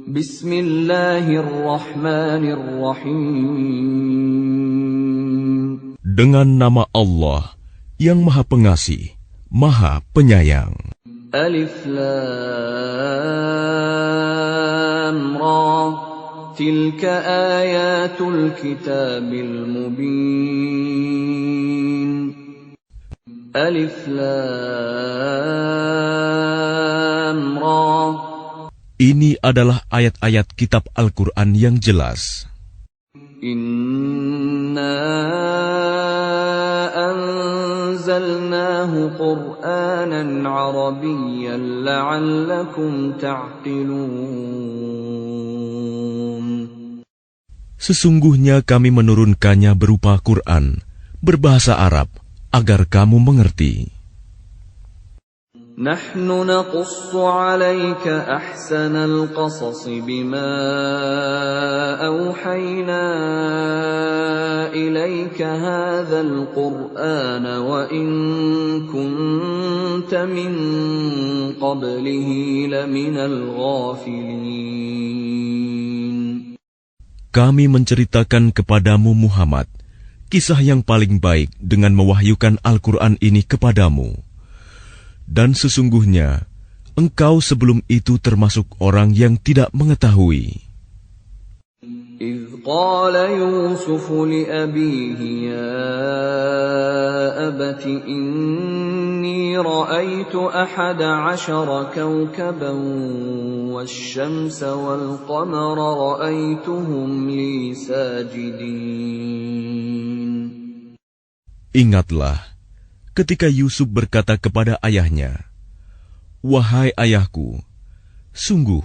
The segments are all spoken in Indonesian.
Bismillahirrahmanirrahim. Dengan nama Allah yang Maha Pengasih, Maha Penyayang. Alif Lam Ra. Tilka ayatul kitabil mubin. Alif Lam Ra. Ini adalah ayat-ayat kitab Al-Quran yang jelas. Inna anzalnahu Qur'anan Arabiyyan la'allakum ta'qilun. Sesungguhnya kami menurunkannya berupa Quran, berbahasa Arab, agar kamu mengerti. Nahnu naqussu 'alaika ahsanal qasas bima awhayna ilaika hadzal qur'ana wa in kunta min qablihi laminal ghafilin. Kami menceritakan kepadamu Muhammad kisah yang paling baik dengan mewahyukan Al-Quran ini kepadamu. Dan sesungguhnya, engkau sebelum itu termasuk orang yang tidak mengetahui. إذ قال يوسف لأبيه يا أبت إني رأيت 11 كوكبا والشمس والقمر رأيتهم لي ساجدين. Ingatlah, ketika Yusuf berkata kepada ayahnya, "Wahai ayahku, sungguh,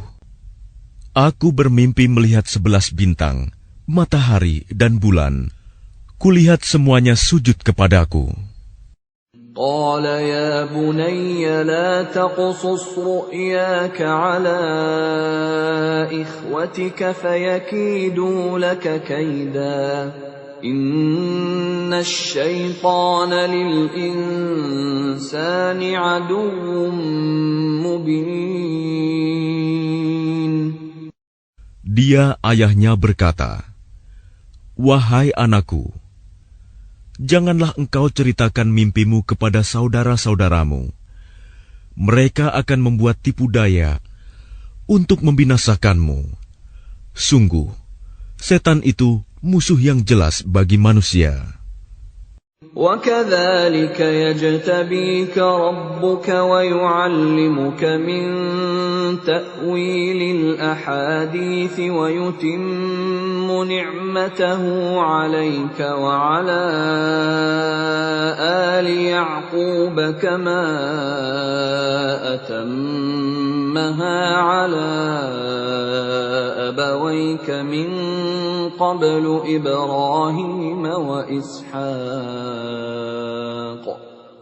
aku bermimpi melihat 11 bintang, matahari dan bulan. Kulihat semuanya sujud kepadaku." قال يا بني لا تقصص رؤياك على إخوتك فيكيدوا لك كيدا إن الشيطان للإنسان عدو مبين. Dia ayahnya berkata, "Wahai anakku, janganlah engkau ceritakan mimpimu kepada saudara-saudaramu. Mereka akan membuat tipu daya untuk membinasakanmu. Sungguh, setan itu musuh yang jelas bagi manusia." وَكَذَلِكَ يَجْتَبِيكَ رَبُّكَ وَيُعَلِّمُكَ مِنْ تَأْوِيلِ الْأَحَادِيثِ وَيُتِمُّ نِعْمَتَهُ عَلَيْكَ وَعَلَى آلِ يَعْقُوبَ كَمَا أَتَمَّهَا عَلَى أَبَوَيْكَ مِنْ قَبْلُ إِبْرَاهِيمَ وَإِسْحَاقَ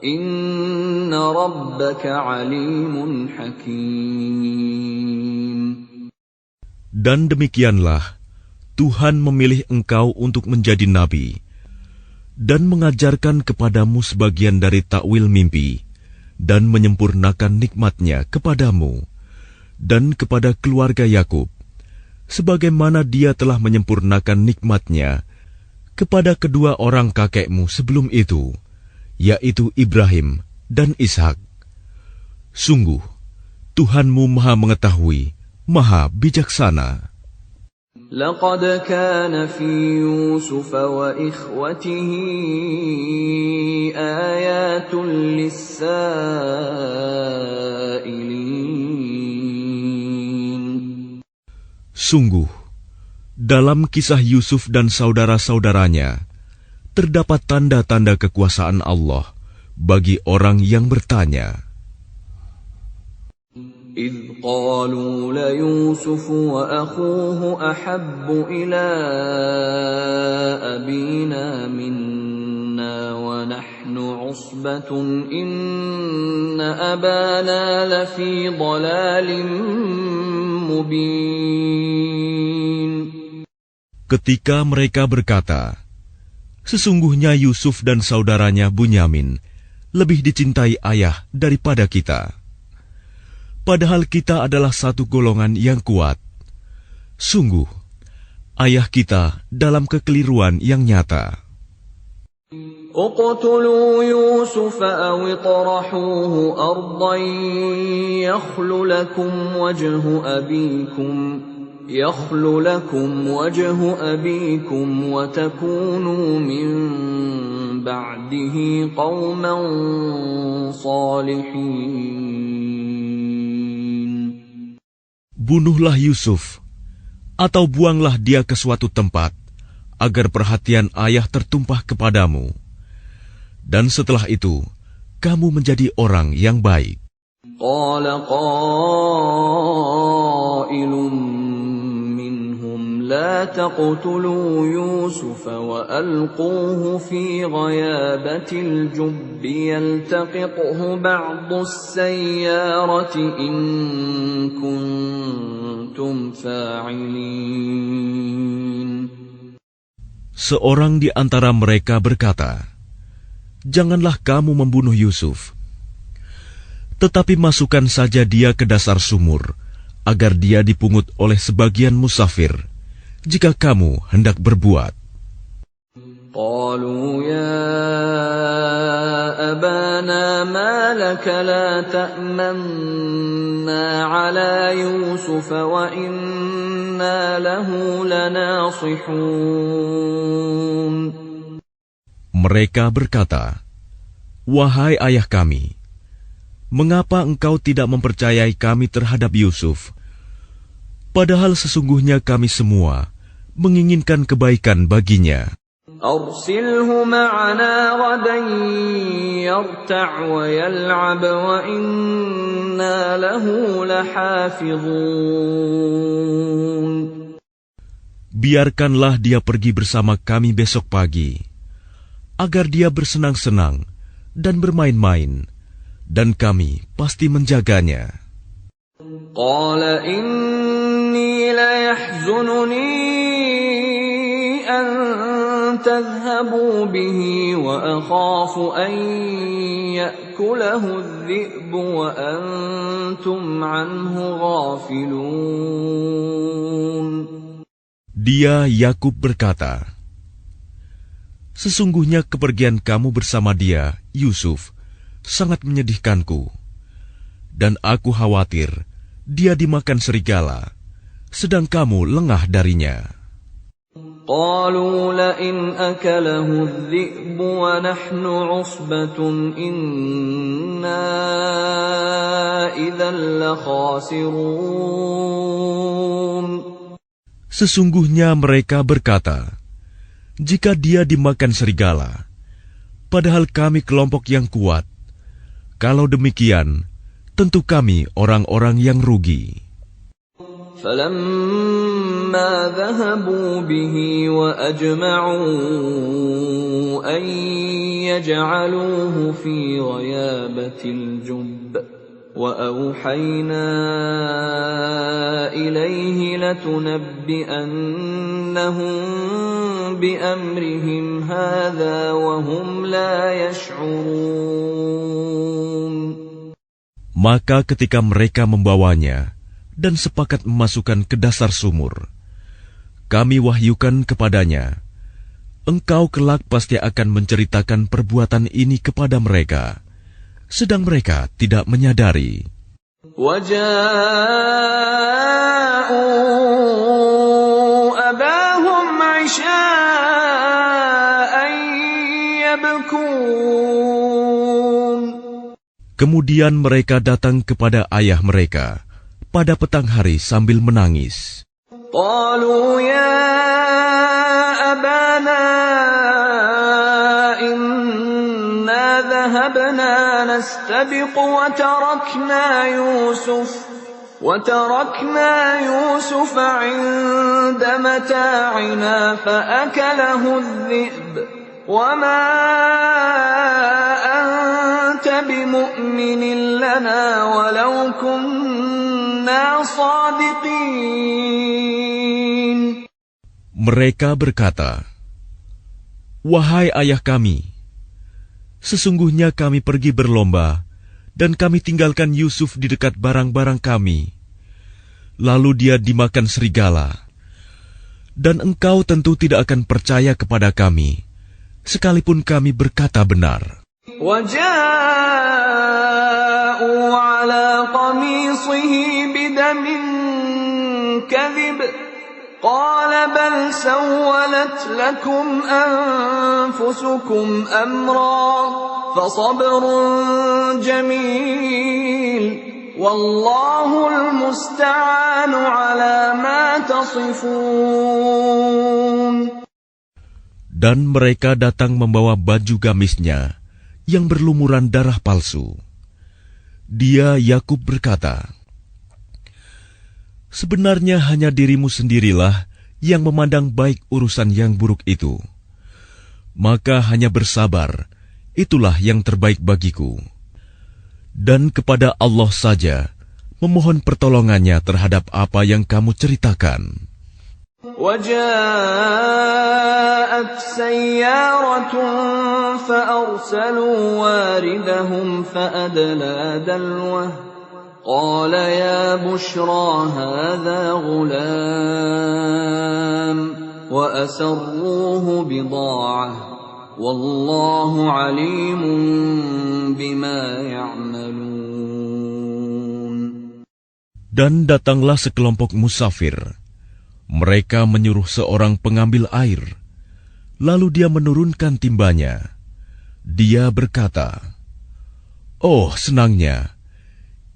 إِنَّ رَبَّكَ عَلِيمٌ حَكِيمٌ. Dan demikianlah Tuhan memilih engkau untuk menjadi nabi dan mengajarkan kepadamu sebagian dari takwil mimpi dan menyempurnakan nikmat-Nya kepadamu dan kepada keluarga Yakub, sebagaimana Dia telah menyempurnakan nikmat-Nya kepada kedua orang kakekmu sebelum itu, yaitu Ibrahim dan Ishak. Sungguh, Tuhanmu Maha Mengetahui, Maha Bijaksana. لقد كان في يوسف وإخوته آيات للسائلين. Sungguh, dalam kisah Yusuf dan saudara-saudaranya, terdapat tanda-tanda kekuasaan Allah bagi orang yang bertanya. إذ قالوا ليوسف وأخوه أحب إلى أبينا منا ونحن عصبة إن أبانا لفي ضلال مبين. Ketika mereka berkata, "Sesungguhnya Yusuf dan saudaranya Bunyamin lebih dicintai ayah daripada kita. Padahal kita adalah satu golongan yang kuat. Sungguh, ayah kita dalam kekeliruan yang nyata. اقتلوا يوسف أو اطرحوه أرضا يخل لكم وجه أبيكم وتكونوا من بعده قوما صالحين. Bunuhlah Yusuf, atau buanglah dia ke suatu tempat, agar perhatian ayah tertumpah kepadamu. Dan setelah itu, kamu menjadi orang yang baik. قال قائل منهم لا تقتلوا يوسف وألقوه في غيابة الجب يلتقطه بعض السيارة إن كنتم فاعلين. Seorang di antara mereka berkata, "Janganlah kamu membunuh Yusuf, tetapi masukkan saja dia ke dasar sumur, agar dia dipungut oleh sebagian musafir, jika kamu hendak berbuat." قالوا يا أبانا ما لك لا تأمنا على يوسف وإنا له لناصحون. Mereka berkata, "Wahai ayah kami, mengapa engkau tidak mempercayai kami terhadap Yusuf? Padahal sesungguhnya kami semua menginginkan kebaikan baginya." أرسله معنا غدا يرتع ويلعب وإنا له لحافظون. Biarkanlah dia pergi bersama kami besok pagi, agar dia bersenang-senang dan bermain-main, dan kami pasti menjaganya. قال إني ليحزنني أن تذهبوا به وأخاف أن يأكله الذئب وأنتم عنه غافلون. Dia Yakub berkata, "Sesungguhnya kepergian kamu bersama dia, Yusuf, sangat menyedihkanku, dan aku khawatir dia dimakan serigala, sedang kamu lengah darinya." قالوا لئن أكله الذئب ونحن عصبة إنا إذا لخاسرون. Sesungguhnya mereka berkata, "Jika dia dimakan serigala, padahal kami kelompok yang kuat, kalau demikian, tentu kami orang-orang yang rugi." فلما ذهبوا به وأجمعوا أن يجعلوه في غيابة الجب وأوحينا إليه لتنبئنهم بأمرهم هذا وهم لا يشعرون. Maka ketika mereka membawanya dan sepakat memasukkan ke dasar sumur, kami wahyukan kepadanya, "Engkau kelak pasti akan menceritakan perbuatan ini kepada mereka," sedang mereka tidak menyadari. وَجَاءُوا أَبَاهُمْ عِشَاءً يَبْكُونَ. Kemudian mereka datang kepada ayah mereka pada petang hari sambil menangis. قالوا يا أبانا إنا ذهبنا نستبق وتركنا يوسف عند متاعنا فأكله الذئب وما أنت بمؤمن لنا ولو كنا صادقين. Mereka berkata, "Wahai ayah kami, sesungguhnya kami pergi berlomba dan kami tinggalkan Yusuf di dekat barang-barang kami. Lalu dia dimakan serigala, Dan engkau tentu tidak akan percaya kepada kami, sekalipun kami berkata benar. وَجَاءُوا عَلَى قَمِيصِهِ بِدَمٍ كَذِبٍ قَالَ بَلْ سَوَّلَتْ لَكُمْ أَنفُسُكُمْ أَمْرًا فَصَبْرٌ جَمِيلٌ وَاللَّهُ الْمُسْتَعَانُ عَلَى مَا تَصِفُونَ. Dan mereka datang membawa baju gamisnya yang berlumuran darah palsu. Dia, Yakub, berkata, "Sebenarnya hanya dirimu sendirilah yang memandang baik urusan yang buruk itu. Maka hanya bersabar, itulah yang terbaik bagiku. Dan kepada Allah saja memohon pertolongannya terhadap apa yang kamu ceritakan." وَجَاءَتْ سَيَّارَةٌ فَأَرْسَلُوا وَارِدَهُمْ فَأَدْلَىٰ دَلْوَهُ قَالَ يَا بُشْرَىٰ هَٰذَا غُلَامٌ وَأَسَرُّوهُ بِضَاعَةً وَاللَّهُ عَلِيمٌ بِمَا يَعْمَلُونَ. Dan datanglah sekelompok musafir. Mereka menyuruh seorang pengambil air, lalu dia menurunkan timbanya. Dia berkata, "Oh, senangnya,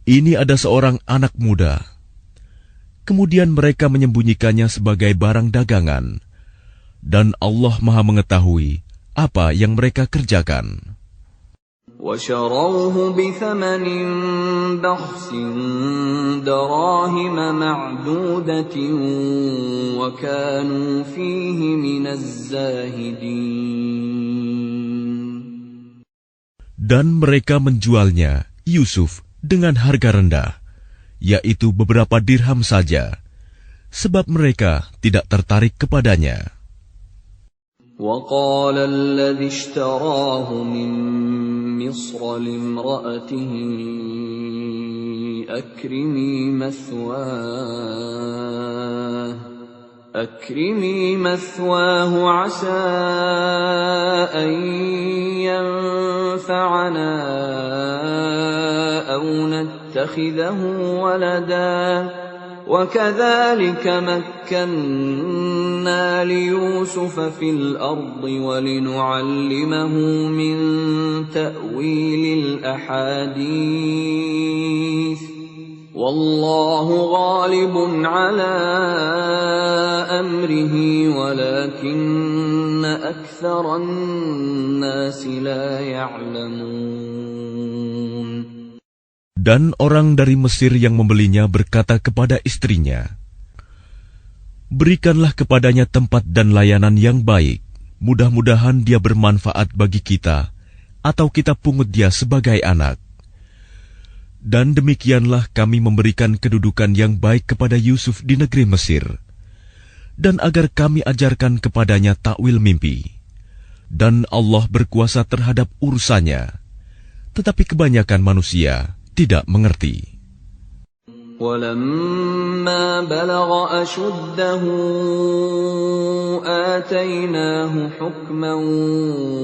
ini ada seorang anak muda." Kemudian mereka menyembunyikannya sebagai barang dagangan, dan Allah Maha mengetahui apa yang mereka kerjakan. وَشَرَوْهُ بِثَمَنٍ بَخْسٍ دَرَاهِمَ مَعْدُودَةٍ وَكَانُوا فِيهِ مِنَ الزَّاهِدِينَ. Dan mereka menjualnya, Yusuf, dengan harga rendah, yaitu beberapa dirham saja, sebab mereka tidak tertarik kepadanya. وَقَالَ الَّذِي اشْتَرَاهُ مِن مِّصْرَ لِامْرَأَتِهِ أَكْرِمِي مَثْوَاهُ عَسَىٰ أَن يَنفَعَنَا أَوْ نَتَّخِذَهُ وَلَدًا وَكَذَلِكَ مَكَّنَّا لِيُوسُفَ فِي الْأَرْضِ وَلِنُعَلِّمَهُ مِن تَأْوِيلِ الْأَحَادِيثِ وَاللَّهُ غَالِبٌ عَلَىٰ أَمْرِهِ وَلَكِنَّ أَكْثَرَ النَّاسِ لَا يَعْلَمُونَ. Dan orang dari Mesir yang membelinya berkata kepada istrinya, "Berikanlah kepadanya tempat dan layanan yang baik. Mudah-mudahan dia bermanfaat bagi kita, atau kita pungut dia sebagai anak." Dan demikianlah kami memberikan kedudukan yang baik kepada Yusuf di negeri Mesir, dan agar kami ajarkan kepadanya takwil mimpi. Dan Allah berkuasa terhadap urusannya, tetapi kebanyakan manusia tidak mengerti. وَلَمَّا بَلَغَ أَشُدَّهُ آتَيْنَاهُ حُكْمًا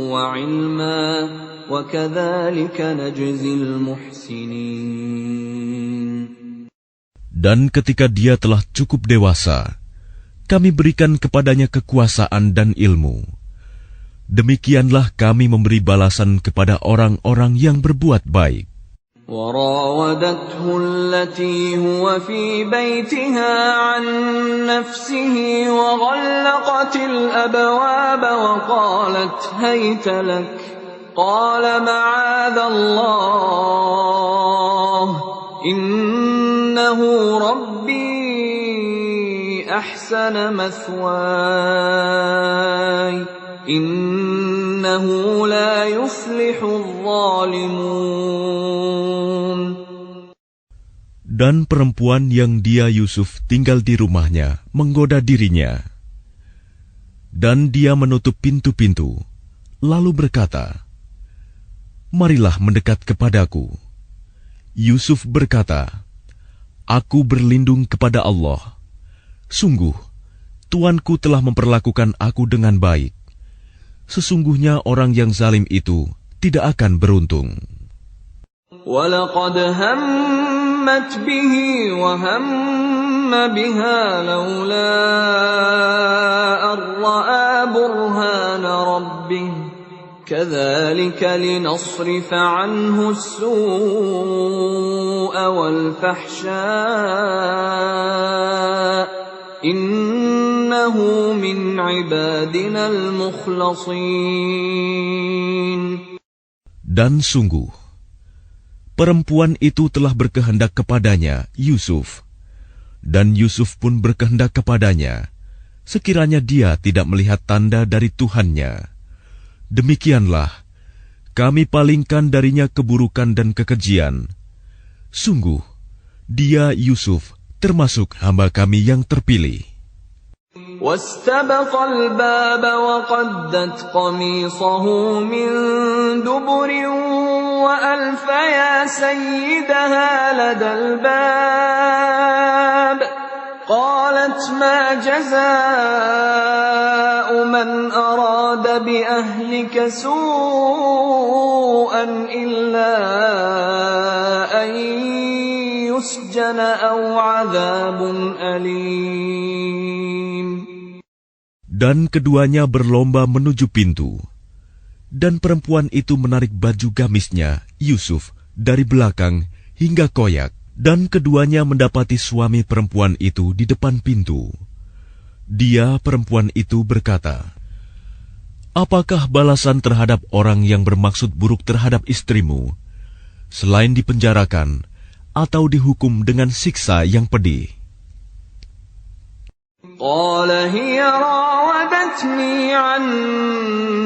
وَعِلْمًا وَكَذَلِكَ نَجْزِي الْمُحْسِنِينَ. Dan ketika dia telah cukup dewasa, kami berikan kepadanya kekuasaan dan ilmu. Demikianlah kami memberi balasan kepada orang-orang yang berbuat baik. وراودته التي هو في بيتها عن نفسه وغلقت الأبواب وقالت هيت لك قال معاذ الله إنه ربي أحسن مثواي إنه لا يفلح الظالمون. Dan perempuan yang dia Yusuf tinggal di rumahnya menggoda dirinya. Dan dia menutup pintu-pintu, lalu berkata, "Marilah mendekat kepadaku." Yusuf berkata, "Aku berlindung kepada Allah. Sungguh, Tuanku telah memperlakukan aku dengan baik. Sesungguhnya orang yang zalim itu tidak akan beruntung. وَلَقَدْ هَمَّتْ بِهِ وَهَمَّ بِهَا لَوْلَا أَن رَّأَىٰ بُرْهَانَ رَبِّهِ كَذَٰلِكَ لِنَصْرِفَ عَنْهُ السُّوءَ وَالْفَحْشَاءَ إِنَّهُ مِنْ عِبَادِنَا الْمُخْلَصِينَ. Dan sungguh, perempuan itu telah berkehendak kepadanya, Yusuf. Dan Yusuf pun berkehendak kepadanya, sekiranya dia tidak melihat tanda dari Tuhannya. Demikianlah, kami palingkan darinya keburukan dan kekejian. Sungguh, dia Yusuf termasuk hamba kami yang terpilih. واستبق الباب وقدت قميصه من دبر وألف يا سيدها لدى الباب قالت ما جزاء من أراد بأهلك سوءا إلا أن يسجن أو عذاب أليم. Dan keduanya berlomba menuju pintu. Dan perempuan itu menarik baju gamisnya, Yusuf, dari belakang hingga koyak. Dan keduanya mendapati suami perempuan itu di depan pintu. Dia, perempuan itu, berkata, "Apakah balasan terhadap orang yang bermaksud buruk terhadap istrimu, selain dipenjarakan atau dihukum dengan siksa yang pedih?" قال هي راودتني عن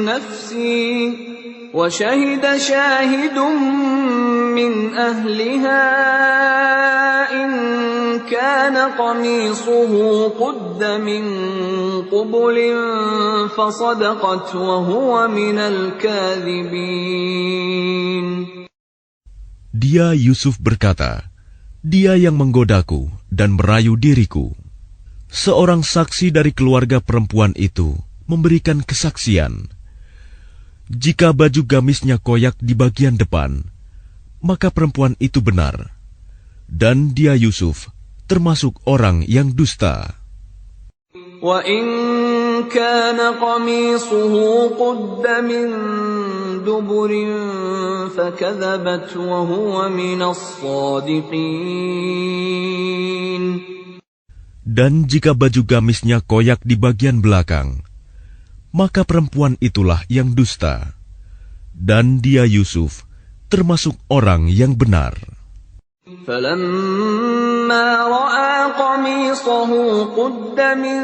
نفسي وشهد شاهد من أهلها إن كان قميصه قد من قبل فصدقت وهو من الكاذبين. Dia Yusuf berkata, "Dia yang menggodaku dan merayu diriku." Seorang saksi dari keluarga perempuan itu memberikan kesaksian. Jika baju gamisnya koyak di bagian depan, maka perempuan itu benar. Dan dia Yusuf termasuk orang yang dusta. وَإِنْ كَانَ قَمِيصُهُ قُدَّ مِنْ دُبُرٍ فَكَذَبَتْ وَهُوَ مِنَ الصَّادِقِينَ. Dan jika baju gamisnya koyak di bagian belakang, maka perempuan itulah yang dusta. Dan dia Yusuf termasuk orang yang benar. فَلَمَّا رَأَى قَمِيصَهُ قُدَّ مِنْ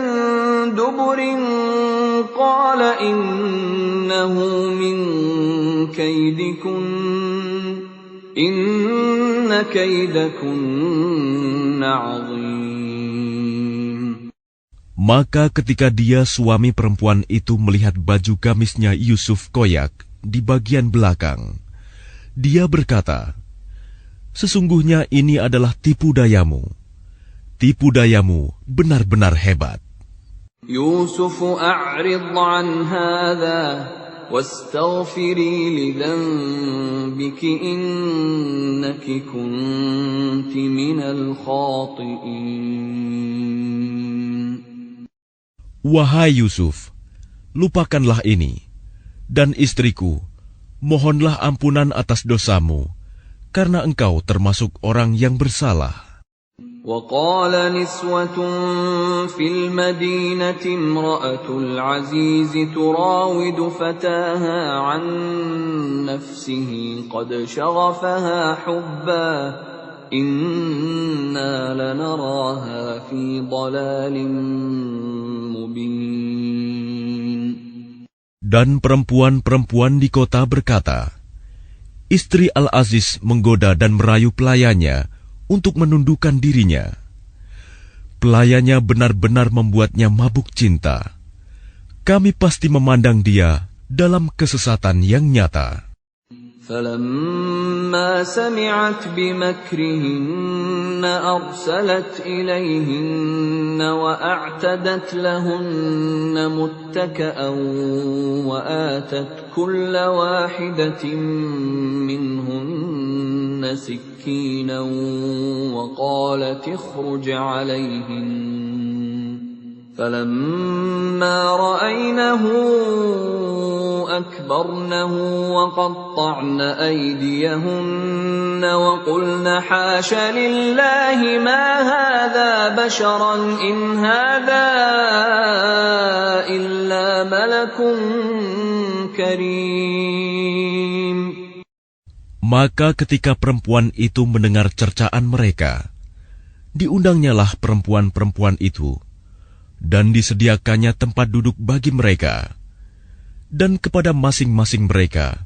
دُبُرٍ قَالَ إِنَّهُ مِنْ كَيْدِكُنَّ إِنَّ كَيْدَكُنَّ عَظِيمٌ. Maka ketika dia suami perempuan itu melihat baju gamisnya Yusuf koyak di bagian belakang, dia berkata, "Sesungguhnya ini adalah tipu dayamu. Tipu dayamu benar-benar hebat." Yusuf a'rid 'an hadha wastaghfiri li dhanbiki innaki kunti minal khati'in. Wahai Yusuf, lupakanlah ini, dan istriku, mohonlah ampunan atas dosamu, karena engkau termasuk orang yang bersalah. وقال نسوة في المدينة امرأة العزيز تراود فتاها عن نفسه قد شغفها حبا إنا لنراها في ضلال مبين. Dan perempuan-perempuan di kota berkata, "Istri Al-Aziz menggoda dan merayu pelayannya untuk menundukkan dirinya. Pelayannya benar-benar membuatnya mabuk cinta. Kami pasti memandang dia dalam kesesatan yang nyata." فلما سمعت بمكرهن أرسلت إليهن وأعتدت لهن متكأ وآتت كل واحدة منهن سكينا وقالت اخرج عليهن فلما رأينه أكبرنه وقطعن أيديهن وقلن حاش لله ما هذا بشرا إن هذا إلا ملك كريم. Maka ketika perempuan itu mendengar cercaan mereka, diundangnyalah perempuan-perempuan itu, dan disediakannya tempat duduk bagi mereka. Dan kepada masing-masing mereka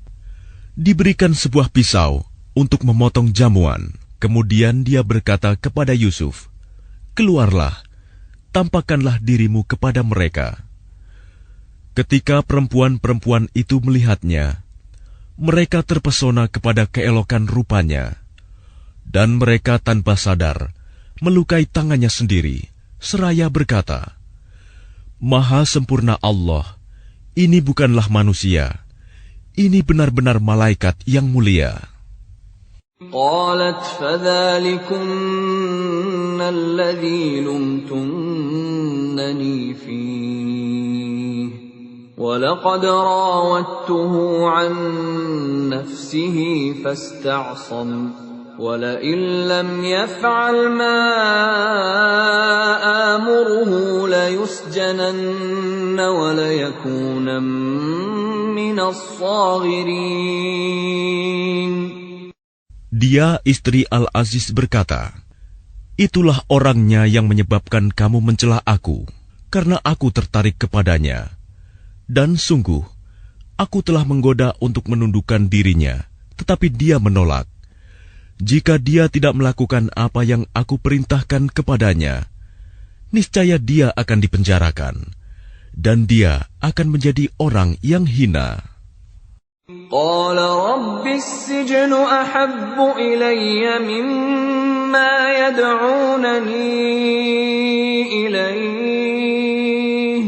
diberikan sebuah pisau untuk memotong jamuan. Kemudian dia berkata kepada Yusuf, "Keluarlah, tampakkanlah dirimu kepada mereka." Ketika perempuan-perempuan itu melihatnya, mereka terpesona kepada keelokan rupanya, dan mereka tanpa sadar melukai tangannya sendiri, seraya berkata, "Maha sempurna Allah, ini bukanlah manusia, ini benar-benar malaikat yang mulia." قالت فذلكن الذي لمتنني فيه ولقد راودته عن نفسه فاستعصم ولئن لم يفعل ما آمره ليسجنن وليكونا من الصاغرين. Dia, istri Al-Aziz, berkata, "Itulah orangnya yang menyebabkan kamu mencela aku, karena aku tertarik kepadanya. Dan sungguh, aku telah menggoda untuk menundukkan dirinya, tetapi dia menolak. Jika dia tidak melakukan apa yang aku perintahkan kepadanya, niscaya dia akan dipenjarakan, dan dia akan menjadi orang yang hina." قال رب السجن أحب إلي مما يدعونني إليه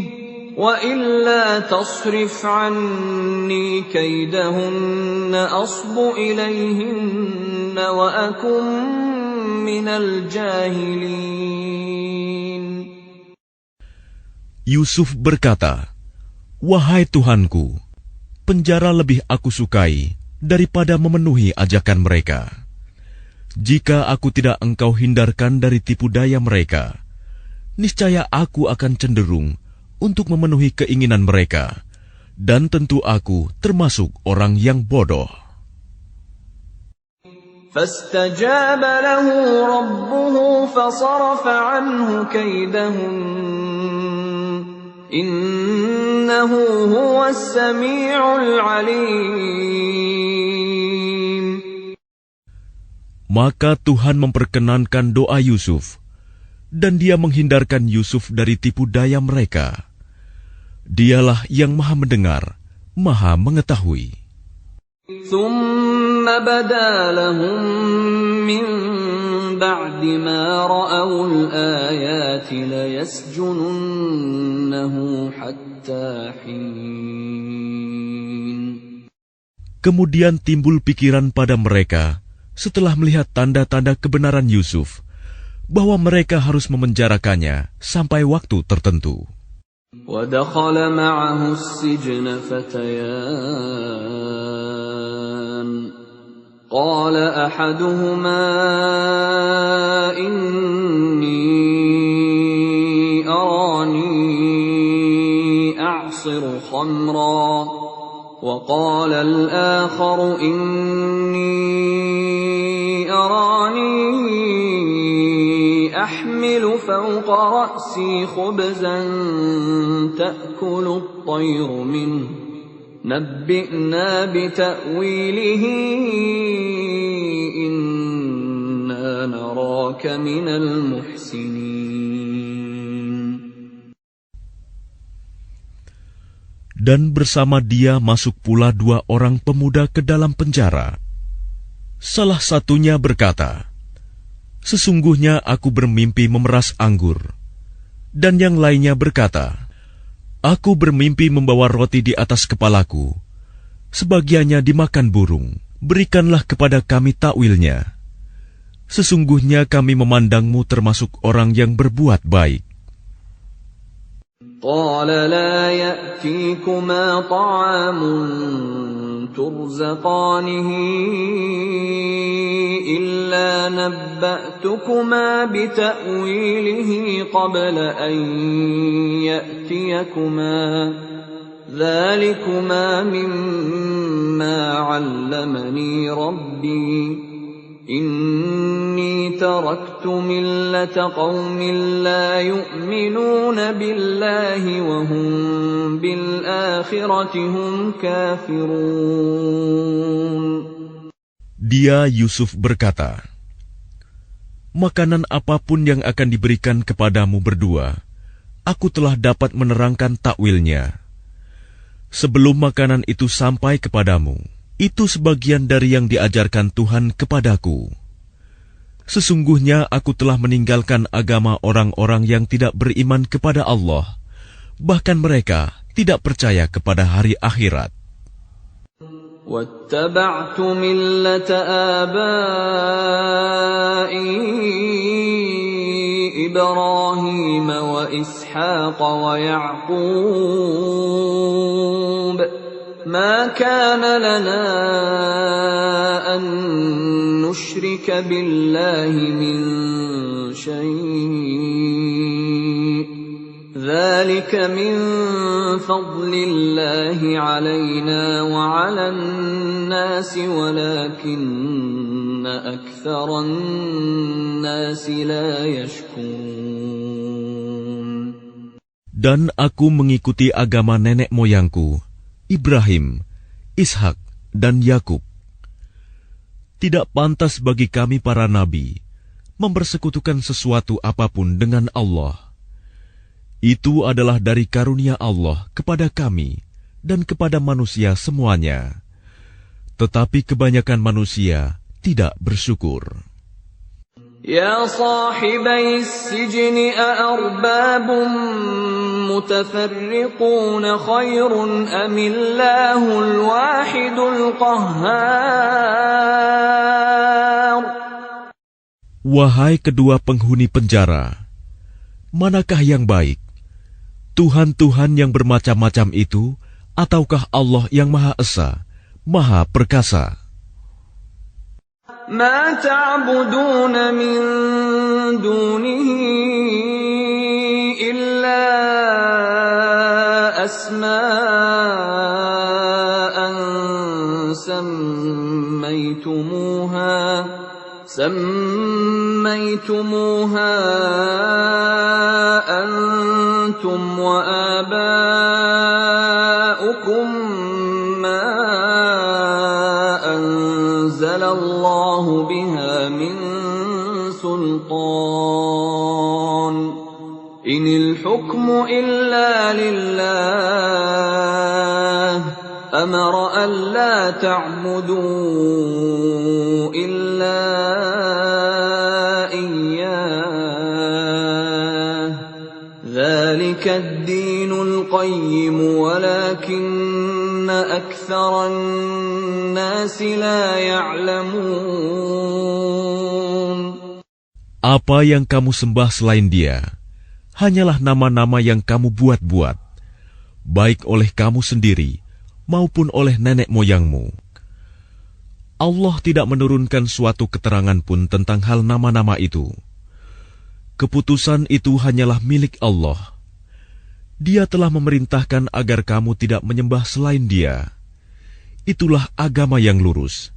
وإلا تصرف عني كيدهن أصب إليهن وأكن من الجاهلين. Yusuf berkata, "Wahai Tuhanku, penjara lebih aku sukai daripada memenuhi ajakan mereka. Jika aku tidak engkau hindarkan dari tipu daya mereka, niscaya aku akan cenderung untuk memenuhi keinginan mereka, dan tentu aku termasuk orang yang bodoh." فاستجاب له ربه فصرف عنه كيدهن إنه هو السميع العليم. Maka Tuhan memperkenankan doa Yusuf, dan dia menghindarkan Yusuf dari tipu daya mereka. Dialah yang Maha Mendengar, Maha Mengetahui. ثم بدا لهم من بعد ما رأوا الآيات ليسجننه حتى حين. Kemudian timbul pikiran pada mereka setelah melihat tanda-tanda kebenaran Yusuf, bahwa mereka harus memenjarakannya sampai waktu tertentu. ودخل معه السجن فتيان قال أحدهما إني أراني أعصر خمرا وقال الآخر إني أراني أحمل فوق رأسي خبزا تأكل الطير منه نبئنا بتأويله إنا نراك من المحسنين. Dan bersama dia masuk pula 2 orang pemuda ke dalam penjara. Salah satunya berkata, "Sesungguhnya aku bermimpi memeras anggur." Dan yang lainnya berkata, "Aku bermimpi membawa roti di atas kepalaku. Sebagiannya dimakan burung. Berikanlah kepada kami takwilnya. Sesungguhnya kami memandangmu termasuk orang yang berbuat baik." قال لا يأتيكما طعام ترزقانه إلا نبأتكما بتأويله قبل أن يأتيكما ذلكما مما علمني ربي إني تركت ملة قوم لا يؤمنون بالله وهم بالآخرة هم كافرون. Dia Yusuf berkata, "Makanan apapun yang akan diberikan kepadamu berdua, aku telah dapat menerangkan takwilnya. Sebelum makanan itu sampai kepadamu, itu sebagian dari yang diajarkan Tuhan kepadaku. Sesungguhnya aku telah meninggalkan agama orang-orang yang tidak beriman kepada Allah, bahkan mereka tidak percaya kepada hari akhirat." وَاتَّبَعْتُ مِلَّةَ آبَائِي إِبْرَاهِيمَ وَإِسْحَاقَ وَيَعْقُوبَ مَا كَانَ لَنَا أَن نُّشْرِكَ بِاللَّهِ مِن شَيْءٍ ذَلِكَ مِن فَضْلِ اللَّهِ عَلَيْنَا وَعَلَى النَّاسِ وَلَكِنَّ أَكْثَرَ النَّاسِ لَا يَشْكُرُونَ. Dan aku mengikuti agama nenek moyangku, Ibrahim, Ishak, dan Yakub. Tidak pantas bagi kami para nabi mempersekutukan sesuatu apapun dengan Allah. Itu adalah dari karunia Allah kepada kami dan kepada manusia semuanya. Tetapi kebanyakan manusia tidak bersyukur. يا صاحبي السجن أأرباب متفرقون خير أم الله الواحد القهار. Wahai kedua penghuni penjara, manakah yang baik? Tuhan-Tuhan yang bermacam-macam itu, ataukah Allah yang Maha Esa, Maha Perkasa? ما تعبدون من دونه إلا أسماء سميتموها أنتم وآباؤكم ما أنزل الله بها من سلطان إن الحكم إلا لله أمر ألا تعبدوا إلا إياه ذلك الدين القيم ولكن أكثر الناس لا يعلمون. Apa yang kamu sembah selain Dia hanyalah nama-nama yang kamu buat-buat, baik oleh kamu sendiri maupun oleh nenek moyangmu. Allah tidak menurunkan suatu keterangan pun tentang hal nama-nama itu. Keputusan itu hanyalah milik Allah. Dia telah memerintahkan agar kamu tidak menyembah selain Dia. Itulah agama yang lurus,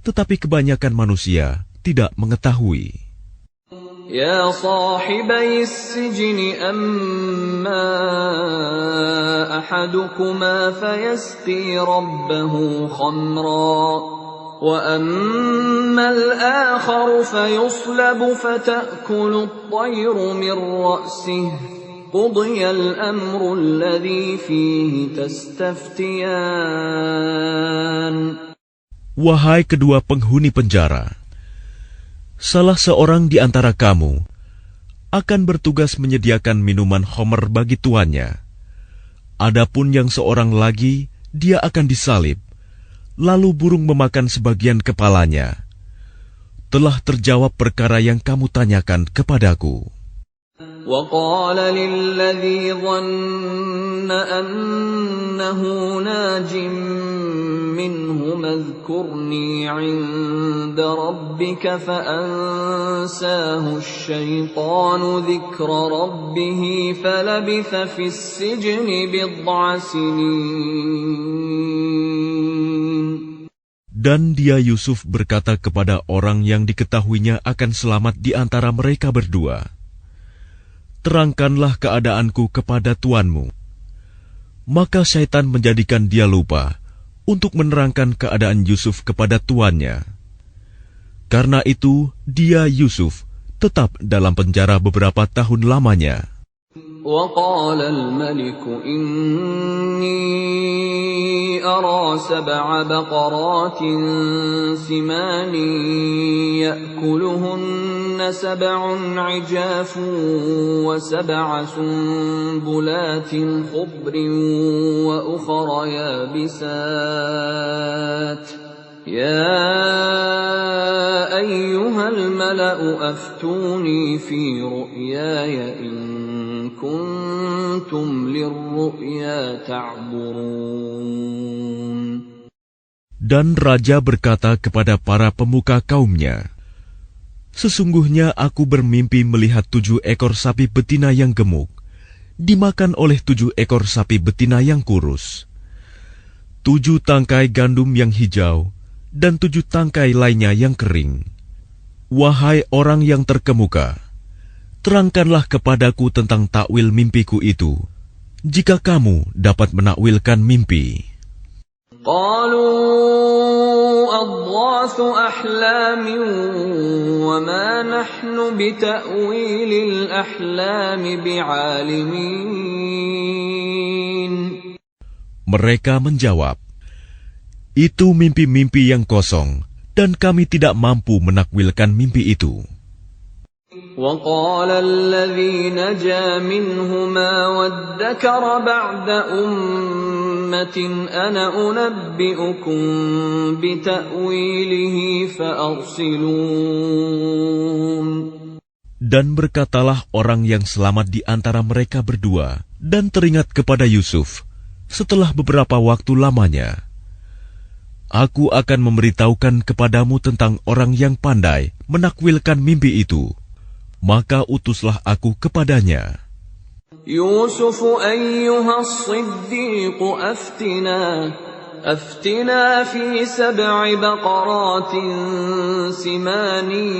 tetapi kebanyakan manusia tidak mengetahui. يا صاحبي السجن أما أحدكما فيسقي ربه خمرا وأما الآخر فيصلب فتأكل الطير من رأسه قُضِيَ الْأَمْرُ الَّذِي فِيهِ تَسْتَفْتِيَانِ. Wahai kedua penghuni penjara, salah seorang di antara kamu akan bertugas menyediakan minuman khamr bagi tuannya. Adapun yang seorang lagi, dia akan disalib, lalu burung memakan sebagian kepalanya. Telah terjawab perkara yang kamu tanyakan kepadaku. وَقَالَ لِلَّذِي ظَنَّ أَنَّهُ نَاجٍ مِّنْهُمَ اذْكُرْنِي عِندَ رَبِّكَ فَأَنسَاهُ الشَّيْطَانُ ذِكْرَ رَبِّهِ فَلَبِثَ فِي السِّجْنِ بِضْعَ سِنِينَ. Dan dia Yusuf berkata kepada orang yang diketahuinya akan selamat di antara mereka berdua, terangkanlah keadaanku kepada tuanmu. Maka syaitan menjadikan dia lupa untuk menerangkan keadaan Yusuf kepada tuannya. Karena itu, dia Yusuf tetap dalam penjara beberapa tahun lamanya. وَقَالَ الْمَلِكُ إِنِّي أَرَى 7 بَقَرَاتٍ سِمَانٍ يَأْكُلُهُنَّ 7 عِجَافٌ و7 سُنبُلَاتٍ خُضْرٍ وَأُخَرَ يَابِسَاتٍ يَا أَيُّهَا الْمَلَأُ أَفْتُونِي فِي رُؤْيَايَ إِن كُنتُمْ لِلرُّؤْيَا تَعْبُرُونَ. Dan raja berkata kepada para pemuka kaumnya, sesungguhnya aku bermimpi melihat 7 ekor sapi betina yang gemuk dimakan oleh 7 ekor sapi betina yang kurus, 7 tangkai gandum yang hijau, dan 7 tangkai lainnya yang kering. Wahai orang yang terkemuka, terangkanlah kepadaku tentang takwil mimpiku itu, jika kamu dapat menakwilkan mimpi. قالوا أضغاث أحلام وما نحن بتأويل الأحلام بعالمين. Mereka menjawab, itu mimpi-mimpi yang kosong, dan kami tidak mampu menakwilkan mimpi itu. وقال الذي نجا منهما وادكر بعد أمة أنا أنبئكم بتأويله فأرسلون. Dan berkatalah orang yang selamat di antara mereka berdua dan teringat kepada Yusuf setelah beberapa waktu lamanya. Aku akan memberitahukan kepadamu tentang orang yang pandai menakwilkan mimpi itu. Maka utuslah aku kepadanya. Yusuf ayyuha as-siddiq aftina fi 7 baqaratin simanin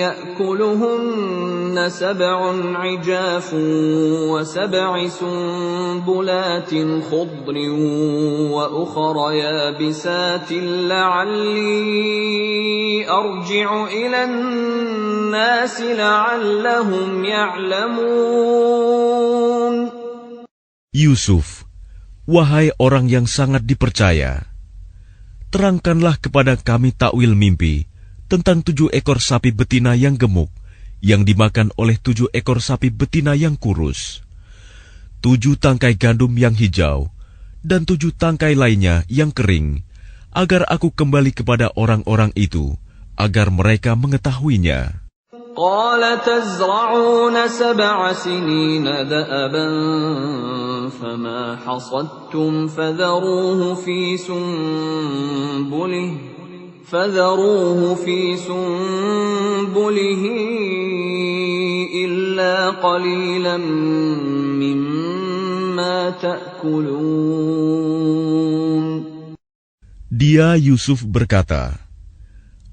ya'kuluhunna 7 'ijafun wa 7 sunbulatin khudrin wa ukhra yabisatin la'alli arji'u ila an-nas la'allahum ya'lamun. Yusuf, wahai orang yang sangat dipercaya, terangkanlah kepada kami takwil mimpi tentang 7 ekor sapi betina yang gemuk yang dimakan oleh 7 ekor sapi betina yang kurus, 7 tangkai gandum yang hijau, dan 7 tangkai lainnya yang kering, agar aku kembali kepada orang-orang itu, agar mereka mengetahuinya. قال تزرعون 7 سنين دأبا فما حصدتم فذروه في سنبله إلا قليلا مما تأكلون. Dia Yusuf berkata,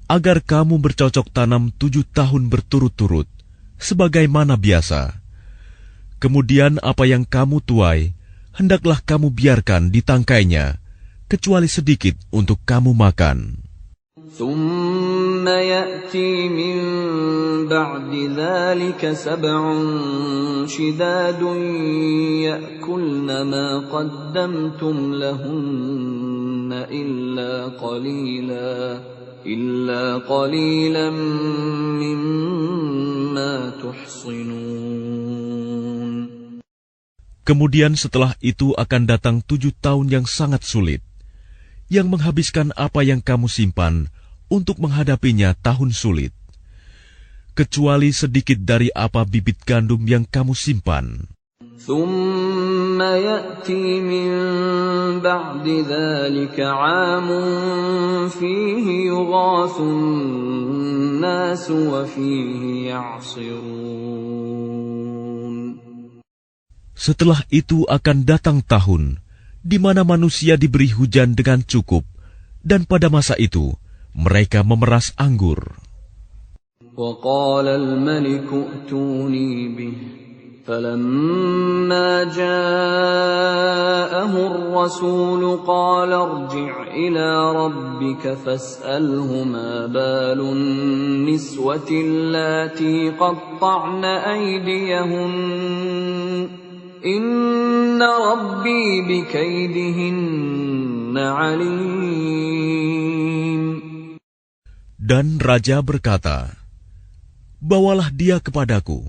agar kamu bercocok tanam 7 tahun berturut-turut, sebagaimana biasa. Kemudian apa yang kamu tuai, hendaklah kamu biarkan di tangkainya, kecuali sedikit untuk kamu makan. ثُمَّ يأتي من بعد ذلك 7 شداد يأكلن ما قدمتم لهن إلا قليلا مما تحصنون. Kemudian setelah itu akan datang 7 tahun yang sangat sulit, yang menghabiskan apa yang kamu simpan untuk menghadapinya tahun sulit, kecuali sedikit dari apa bibit gandum yang kamu simpan. ثم يأتي من بعد ذلك عام فيه يغاث الناس وفيه يعصرون. Setelah itu akan datang tahun di mana manusia diberi hujan dengan cukup, dan pada masa itu mereka memeras anggur. وقال الملك ائتوني به فلما جاءه الرسول قال ارجع إلى ربك فاسأله ما بال النسوة اللاتي قطعن أيديهن إن ربي بكيدهن عليم. Dan raja berkata, "Bawalah dia kepadaku."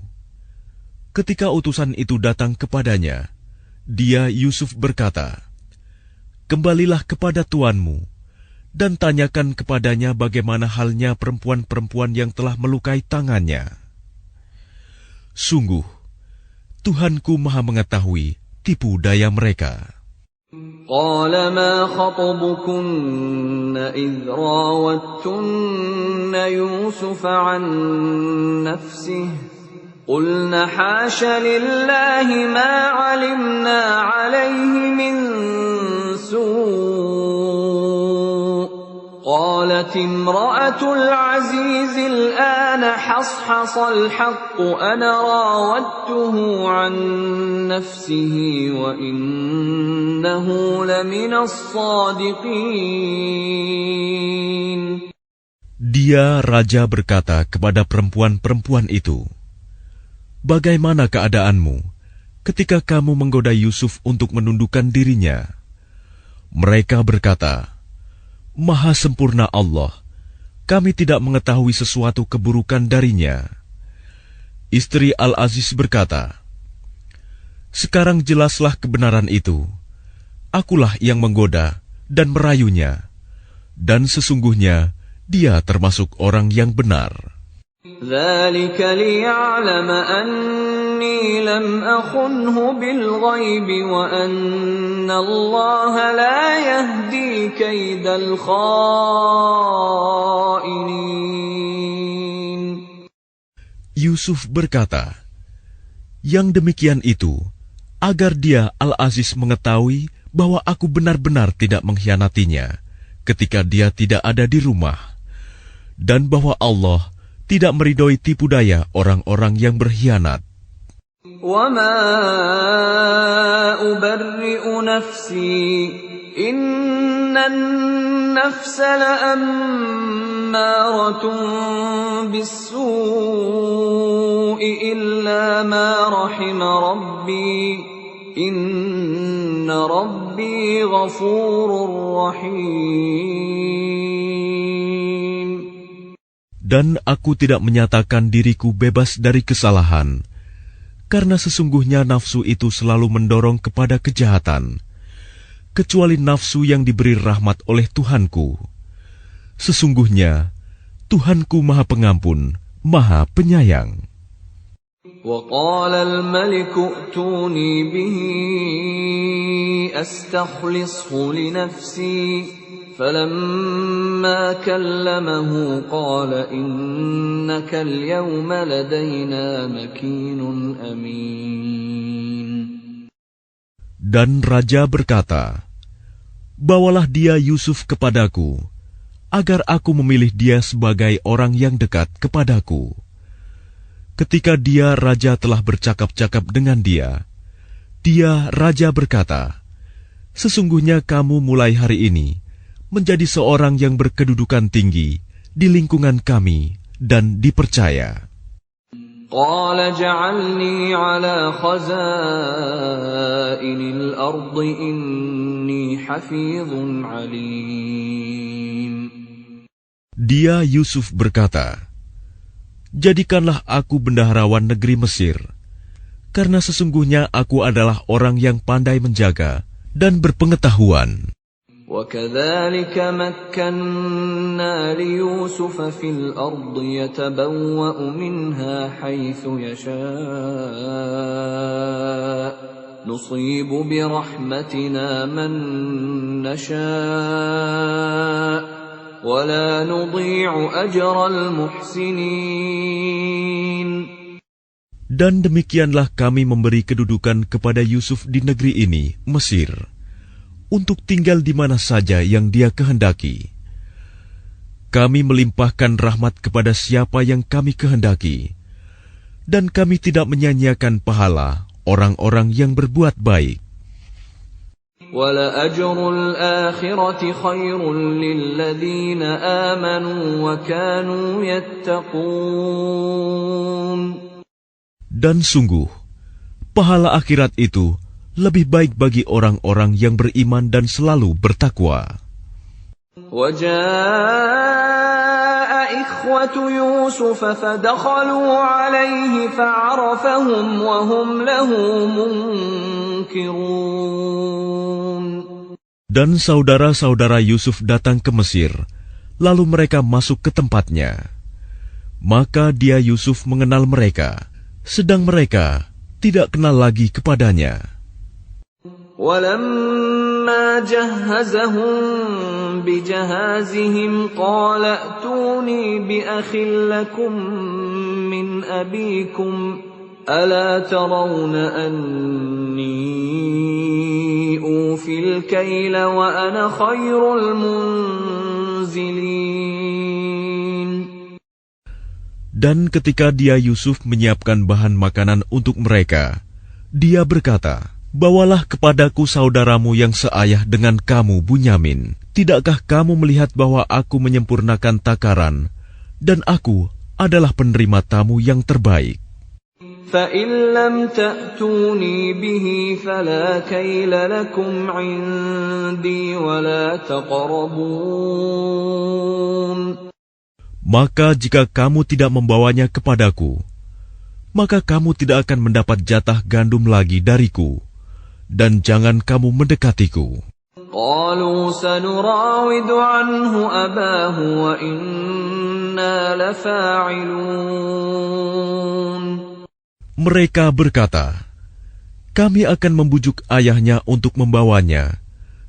Ketika utusan itu datang kepadanya, dia Yusuf berkata, "Kembalilah kepada tuanmu dan tanyakan kepadanya bagaimana halnya perempuan-perempuan yang telah melukai tangannya. Sungguh, Tuhanku Maha mengetahui tipu daya mereka." قال ما خطبكن إذ راوتن يوسف عن نفسه قلن حاش لله ما علمنا عليه من سوء قالت امرأة العزيز الآن حصحص الحق أنا راودته عن نفسه وإنه لمن الصادقين. Dia raja berkata kepada perempuan-perempuan itu, "Bagaimana keadaanmu ketika kamu menggoda Yusuf untuk menundukkan dirinya?" Mereka berkata, "Maha sempurna Allah, kami tidak mengetahui sesuatu keburukan darinya." Istri Al-Aziz berkata, "Sekarang jelaslah kebenaran itu. Akulah yang menggoda dan merayunya, dan sesungguhnya dia termasuk orang yang benar." ذلك ليعلم أني لم أخنه بالغيب وأن الله لا يهدي كيد الخائنين. Yusuf berkata, "Yang demikian itu agar dia Al-Aziz mengetahui bahwa aku benar-benar tidak mengkhianatinya ketika dia tidak ada di rumah, dan bahwa Allah tidak meridhoi tipu daya orang-orang yang berkhianat." وَمَا أُبَرِّئُ نَفْسِي إِنَّ النَّفْسَ لَأَمَّارَةٌ بِالسُّوءِ إِلَّا مَا رَحِمَ رَبِّي إِنَّ رَبِّي غَفُورٌ رَّحِيمٌ. Dan aku tidak menyatakan diriku bebas dari kesalahan, karena sesungguhnya nafsu itu selalu mendorong kepada kejahatan, kecuali nafsu yang diberi rahmat oleh Tuhanku. Sesungguhnya Tuhanku Maha Pengampun, Maha Penyayang. وقال الملك ائتوني به أستخلصه لنفسي فلما كلمه قال إنك اليوم لدينا مكين أمين. Dan raja berkata, "Bawalah dia Yusuf kepadaku, agar aku memilih dia sebagai orang yang dekat kepadaku." Ketika dia raja telah bercakap-cakap dengan dia raja berkata, "Sesungguhnya kamu mulai hari ini menjadi seorang yang berkedudukan tinggi di lingkungan kami dan dipercaya. قال اجعلني على خزائن الأرض إني حفيظ عليم. Dia Yusuf berkata, jadikanlah aku bendaharawan negeri Mesir, karena sesungguhnya aku adalah orang yang pandai menjaga dan berpengetahuan. وكذلك مكنا ليوسف في الأرض يتبوأ منها حيث يشاء نصيب برحمتنا من نشاء ولا نضيع أجر المحسنين. Dan demikianlah kami memberi kedudukan kepada Yusuf di negeri ini, Mesir, untuk tinggal di mana saja yang dia kehendaki. Kami melimpahkan rahmat kepada siapa yang kami kehendaki, dan kami tidak menyanyiakan pahala orang-orang yang berbuat baik. وَلَأَجْرُ الْآخِرَةِ خَيْرٌ لِلَّذِينَ آمَنُوا وَكَانُوا يَتَّقُونَ. Dan sungguh, pahala akhirat itu lebih baik bagi orang-orang yang beriman dan selalu bertakwa. وَجَاءَ إِخْوَةُ يُوسُفَ فَدَخَلُوا عَلَيْهِ فَعَرَفَهُمْ وَهُمْ لَهُ مُنكِرُونَ. Dan saudara-saudara Yusuf datang ke Mesir, lalu mereka masuk ke tempatnya. Maka dia Yusuf mengenal mereka, sedang mereka tidak kenal lagi kepadanya. وَلَمَّا جَهَّزَهُم بِجَهَازِهِمْ قَالَ ائْتُونِي بِأَخٍ لَّكُم مِّنْ أَبِيكُمْ أَلَا تَرَوْنَ أَنِّي أُوفِي الْكَيْلَ وَأَنَا خَيْرُ الْمُنزِلِينَ. Dan ketika dia Yusuf menyiapkan bahan makanan untuk mereka, dia berkata, bawalah kepadaku saudaramu yang seayah dengan kamu, Bunyamin. Tidakkah kamu melihat bahwa aku menyempurnakan takaran, dan aku adalah penerima tamu yang terbaik? فَإِن لَّمْ تَأْتُونِي بِهِ فَلَا كَيْلَ لَكُمْ عِندِي وَلَا تَقْرَبُونَ. Maka jika kamu tidak membawanya kepadaku, maka kamu tidak akan mendapat jatah gandum lagi dariku, dan jangan kamu mendekatiku. قَالُوا سَنُرَاوِدُ عَنْهُ أَبَاهُ وَإِنَّا لَفَاعِلُونَ. Mereka berkata, kami akan membujuk ayahnya untuk membawanya,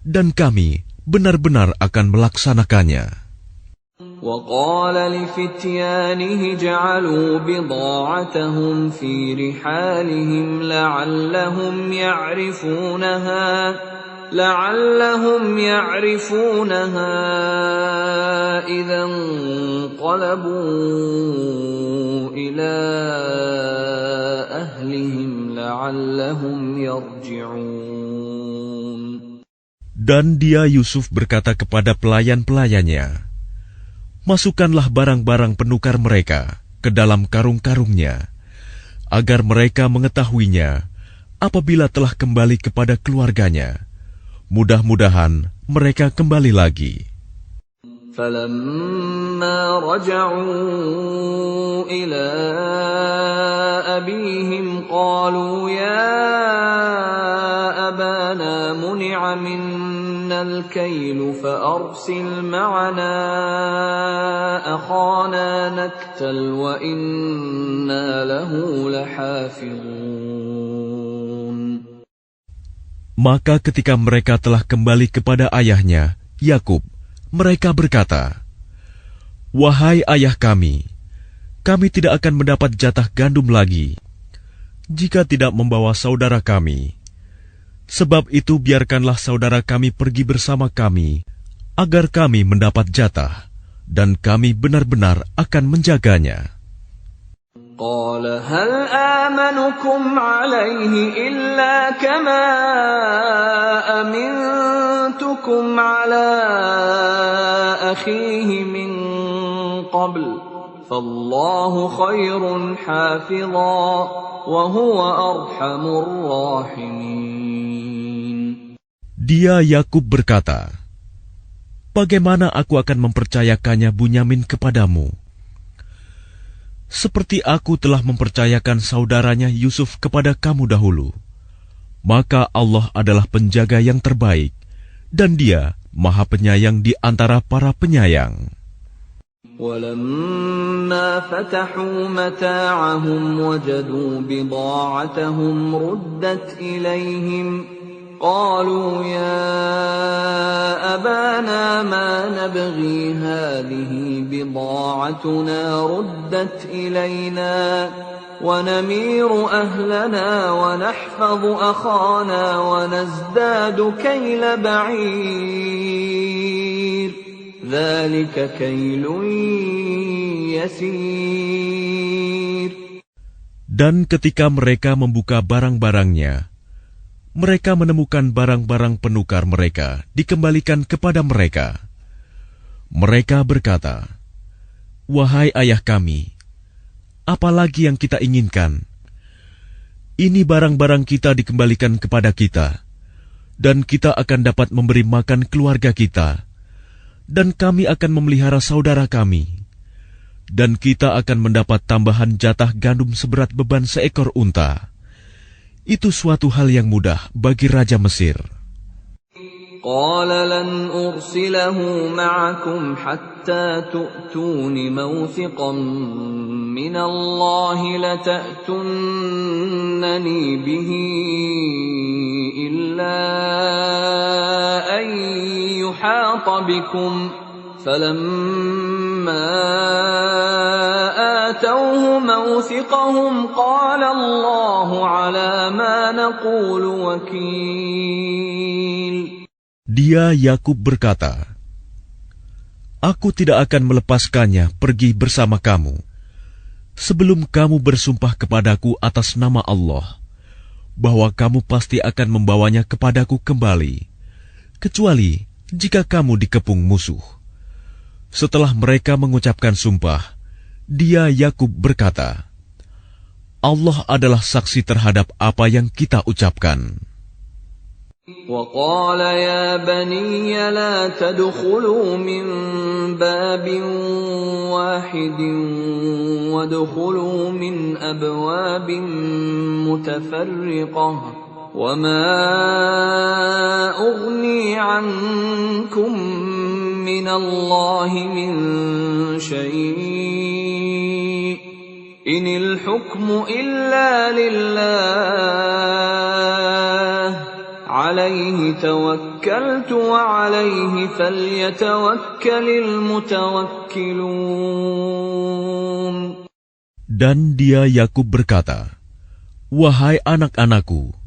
dan kami benar-benar akan melaksanakannya. وَقَالَ لِفِتْيَانِهِ جَعَلُوا بِضَاعَتَهُمْ فِي رِحَالِهِمْ لَعَلَّهُمْ يَعْرِفُونَهَا إِذَا انقَلَبُوا إِلَى أَهْلِهِمْ لَعَلَّهُمْ يَرْجِعُونَ. Dan dia Yusuf berkata kepada pelayan-pelayannya, masukkanlah barang-barang penukar mereka ke dalam karung-karungnya, agar mereka mengetahuinya apabila telah kembali kepada keluarganya. Mudah-mudahan mereka kembali lagi. فَلَمَّا رَجَعُوا إِلَى أَبِيهِمْ قَالُوا يَا أَبَانَا مُنِعَ مِنَّا الْكَيْلُ فَأَرْسِلْ مَعَنَا أَخَانَا نَكْتَلْ وَإِنَّا لَهُ لَحَافِظُونَ. Maka ketika mereka telah kembali kepada ayahnya, Yakub, mereka berkata, wahai ayah kami tidak akan mendapat jatah gandum lagi jika tidak membawa saudara kami. Sebab itu biarkanlah saudara kami pergi bersama kami, agar kami mendapat jatah, dan kami benar-benar akan menjaganya. قال هل آمنكم عليه إلا كما أمنتكم على أخيه من قبل فالله خير حافظا وهو أرحم الراحمين. Dia Yakub berkata, bagaimana aku akan mempercayakannya Bunyamin kepadamu? Seperti aku telah mempercayakan saudaranya Yusuf kepada kamu dahulu. Maka Allah adalah penjaga yang terbaik, dan Dia Maha Penyayang di antara para penyayang. وَلَمَّا فَتَحُوا مَتَاعَهُمْ وَجَدُوا بِضَاعَتَهُمْ رُدَّتْ إِلَيْهِمْ قالوا يا أبانا ما نبغي هذه بضاعتنا ردت إلينا ونمير أهلنا ونحفظ أخانا ونزداد كيل بعير ذلك كيل يسير. Dan ketika mereka membuka barang-barangnya, mereka menemukan barang-barang penukar mereka dikembalikan kepada mereka. Mereka berkata, wahai ayah kami, apalagi yang kita inginkan? Ini barang-barang kita dikembalikan kepada kita, dan kita akan dapat memberi makan keluarga kita, dan kami akan memelihara saudara kami, dan kita akan mendapat tambahan jatah gandum seberat beban seekor unta. Itu suatu hal yang mudah bagi Raja Mesir. قال لن أرسله معكم حتى تؤتون موثقا من الله لتأتونني به إلا أن يحاط بكم فلما آتوه موثقهم قال الله على ما نقول وكيل. Dia Yakub berkata, aku tidak akan melepaskannya pergi bersama kamu sebelum kamu bersumpah kepadaku atas nama Allah bahwa kamu pasti akan membawanya kepadaku kembali, kecuali jika kamu dikepung musuh. Setelah mereka mengucapkan sumpah, dia Yakub berkata, Allah adalah saksi terhadap apa yang kita ucapkan. وقال يا بني لا تدخلوا من باب واحد وادخلوا من أبواب متفرقة وما أغني عنكم من الله من شيء إن الحكم إلا لله عليه توكلت وعليه فليتوكل المتوكلون. Dan dia Yakub berkata, wahai anak-anakku,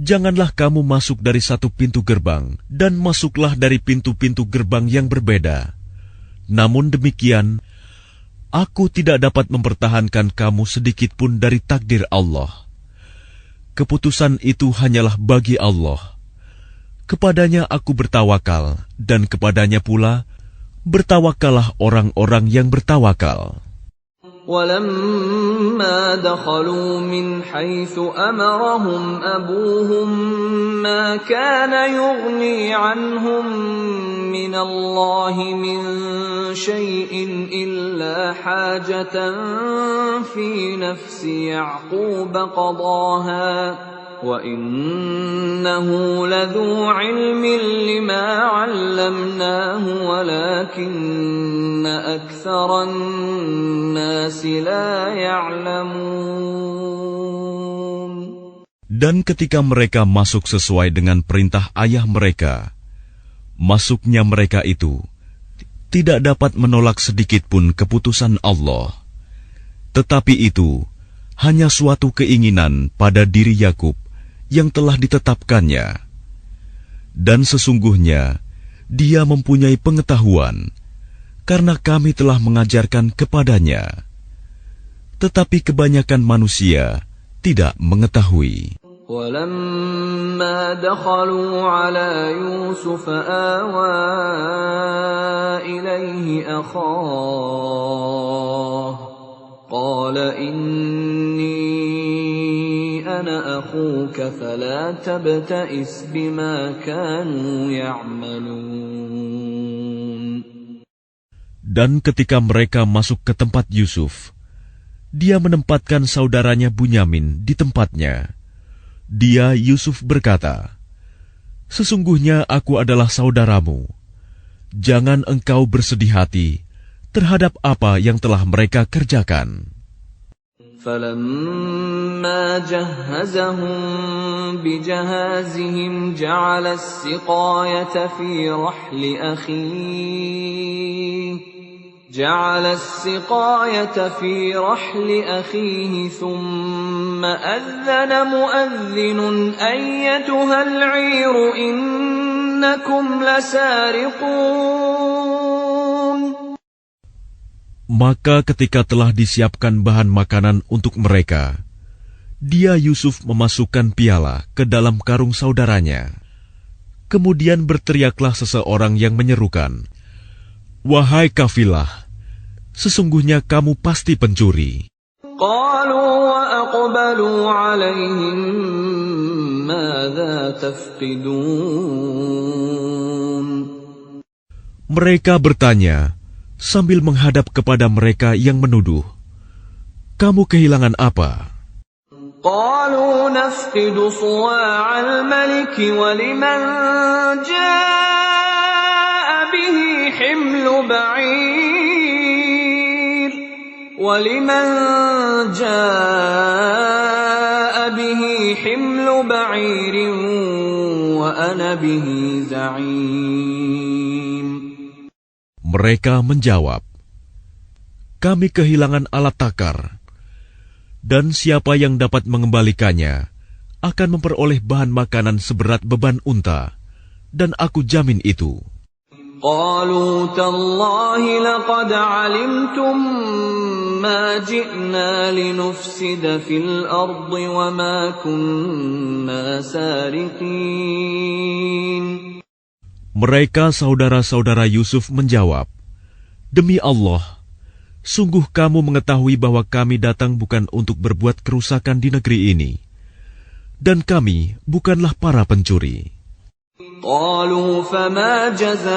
janganlah kamu masuk dari satu pintu gerbang dan masuklah dari pintu-pintu gerbang yang berbeda. Namun demikian, aku tidak dapat mempertahankan kamu sedikit pun dari takdir Allah. Keputusan itu hanyalah bagi Allah. Kepadanya aku bertawakal, dan kepadanya pula bertawakallah orang-orang yang bertawakal. وَلَمَّا دَخَلُوا مِنْ حَيْثُ أَمَرَهُمْ أَبُوهُمْ مَا كَانَ يُغْنِي عَنْهُمْ مِنَ اللَّهِ مِنْ شَيْءٍ إِلَّا حَاجَةً فِي نَفْسِ يَعْقُوبَ قَضَاهَا وَإِنَّهُ لَذُو عِلْمٍ لِمَا عَلَّمْنَاهُ وَلَكِنَّ أَكْثَرَ النَّاسِ لَا يَعْلَمُونَ. Dan ketika mereka masuk sesuai dengan perintah ayah mereka, masuknya mereka itu tidak dapat menolak sedikit pun keputusan Allah. Tetapi itu hanya suatu keinginan pada diri Yakub yang telah ditetapkannya. Dan sesungguhnya dia mempunyai pengetahuan, karena kami telah mengajarkan kepadanya. Tetapi kebanyakan manusia tidak mengetahui. ولما دخلوا على يوسف آوى إليه أخاه قال إني أنا أخوك فلا تبتئس بما كانوا يعملون. Dan ketika mereka masuk ke tempat Yusuf, dia menempatkan saudaranya Bunyamin di tempatnya. Dia, Yusuf, berkata, "Sesungguhnya aku adalah saudaramu. Jangan engkau bersedih hati terhadap apa yang telah mereka kerjakan." فَلَمَّا جَهَّزَهُم بِجَهَازِهِمْ جَعَلَ السِّقَايَةَ فِي رَحْلِ أَخِيهِ ثُمَّ أَذَّنَ مُؤَذِّنٌ أَيَّتُهَا الْعِيرُ إِنَّكُمْ لَسَارِقُونَ. Maka ketika telah disiapkan bahan makanan untuk mereka, dia Yusuf memasukkan piala ke dalam karung saudaranya. Kemudian berteriaklah seseorang yang menyerukan, "Wahai kafilah, sesungguhnya kamu pasti pencuri." قالوا وأقبلوا عليهم ماذا تفقدون. Mereka bertanya sambil menghadap kepada mereka yang menuduh, "Kamu kehilangan apa?" قالوا نفقد صواع الملك ولمن جاء به حمل بعير وأنا به زعيم. Mereka menjawab, "Kami kehilangan alat takar, dan siapa yang dapat mengembalikannya akan memperoleh bahan makanan seberat beban unta, dan aku jamin itu." قالوا تالله لقد علمتم ما جئنا لنفسد في الأرض وما كنا سارقين. Mereka saudara-saudara Yusuf menjawab, "Demi Allah, sungguh kamu mengetahui bahwa kami datang bukan untuk berbuat kerusakan di negeri ini, dan kami bukanlah para pencuri." قالوا فما جزاؤه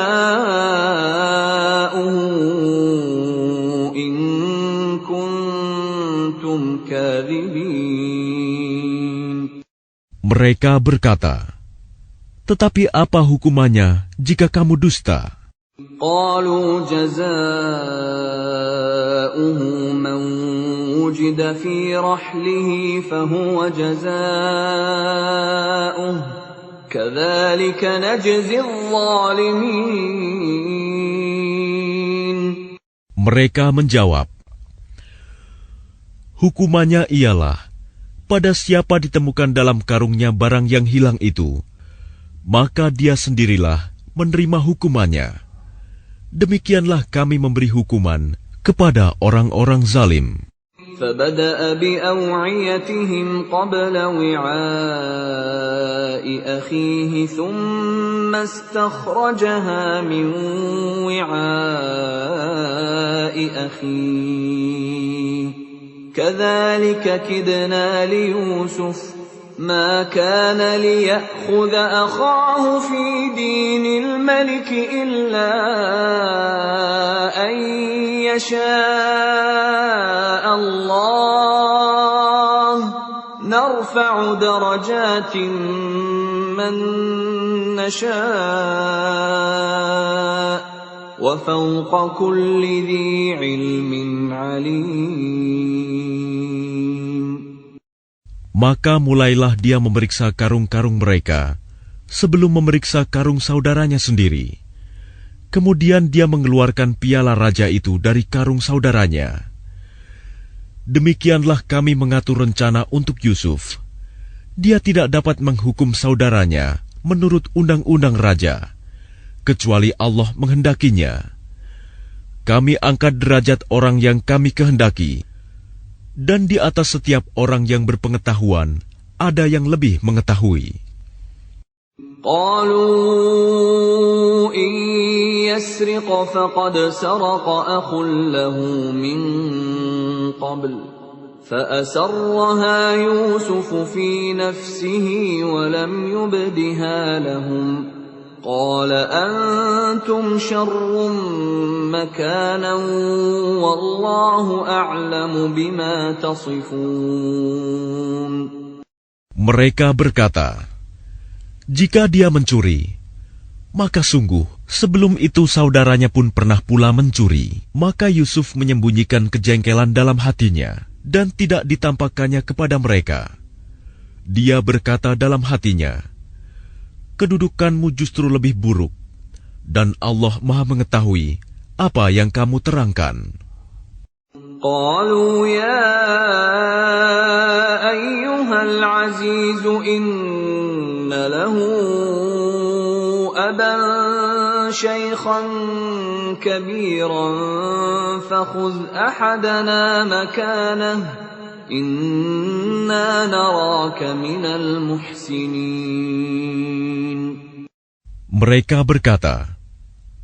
إن كنتم كاذبين. Mereka berkata, "Tetapi apa hukumannya jika kamu dusta?" قالوا جزاؤه من وجد في رحله فهو جزاؤه كذلك نجزي الظالمين. Mereka menjawab, "Hukumannya ialah pada siapa ditemukan dalam karungnya barang yang hilang itu, maka dia sendirilah menerima hukumannya. Demikianlah kami memberi hukuman kepada orang-orang zalim." فبدأ بأوعيتهم قبل وعاء أخيه ثم استخرجها من وعاء أخيه كذلك كدنا ليوسف ما كان ليأخذ أخاه في دين الملك إلا أن يشاء الله نرفع درجات من نشاء وفوق كل ذي علم عليم. Maka mulailah dia memeriksa karung-karung mereka sebelum memeriksa karung saudaranya sendiri. Kemudian dia mengeluarkan piala raja itu dari karung saudaranya. Demikianlah kami mengatur rencana untuk Yusuf. Dia tidak dapat menghukum saudaranya menurut undang-undang raja, kecuali Allah menghendakinya. Kami angkat derajat orang yang kami kehendaki, dan di atas setiap orang yang berpengetahuan ada yang lebih mengetahui. قالوا إن يسرق فقد سرق أخ له من قبل فأسرها يوسف في نفسه ولم يبدها لهم قال أنتم شر مكانا والله أعلم بما تصفون. Mereka berkata, jika dia mencuri, maka sungguh sebelum itu saudaranya pun pernah pula mencuri. Maka Yusuf menyembunyikan kejengkelan dalam hatinya dan tidak ditampakkannya kepada mereka. Dia berkata dalam hatinya, kedudukanmu justru lebih buruk, dan Allah Maha mengetahui apa yang kamu terangkan. قالوا يا أيها العزيز إن له أبا شيخا كبيرا فخذ أحدنا مكانه إنا نراك من المحسنين. Mereka berkata,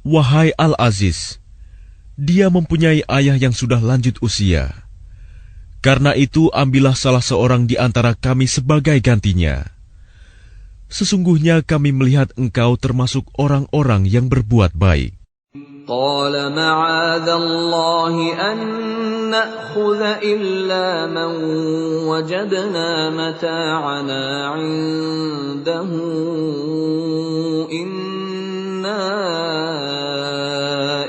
wahai Al-Aziz, dia mempunyai ayah yang sudah lanjut usia. Karena itu ambillah salah seorang di antara kami sebagai gantinya. Sesungguhnya kami melihat engkau termasuk orang-orang yang berbuat baik. قال معاذ الله أن نأخذ إلا من وجدنا متاعنا عنده إنا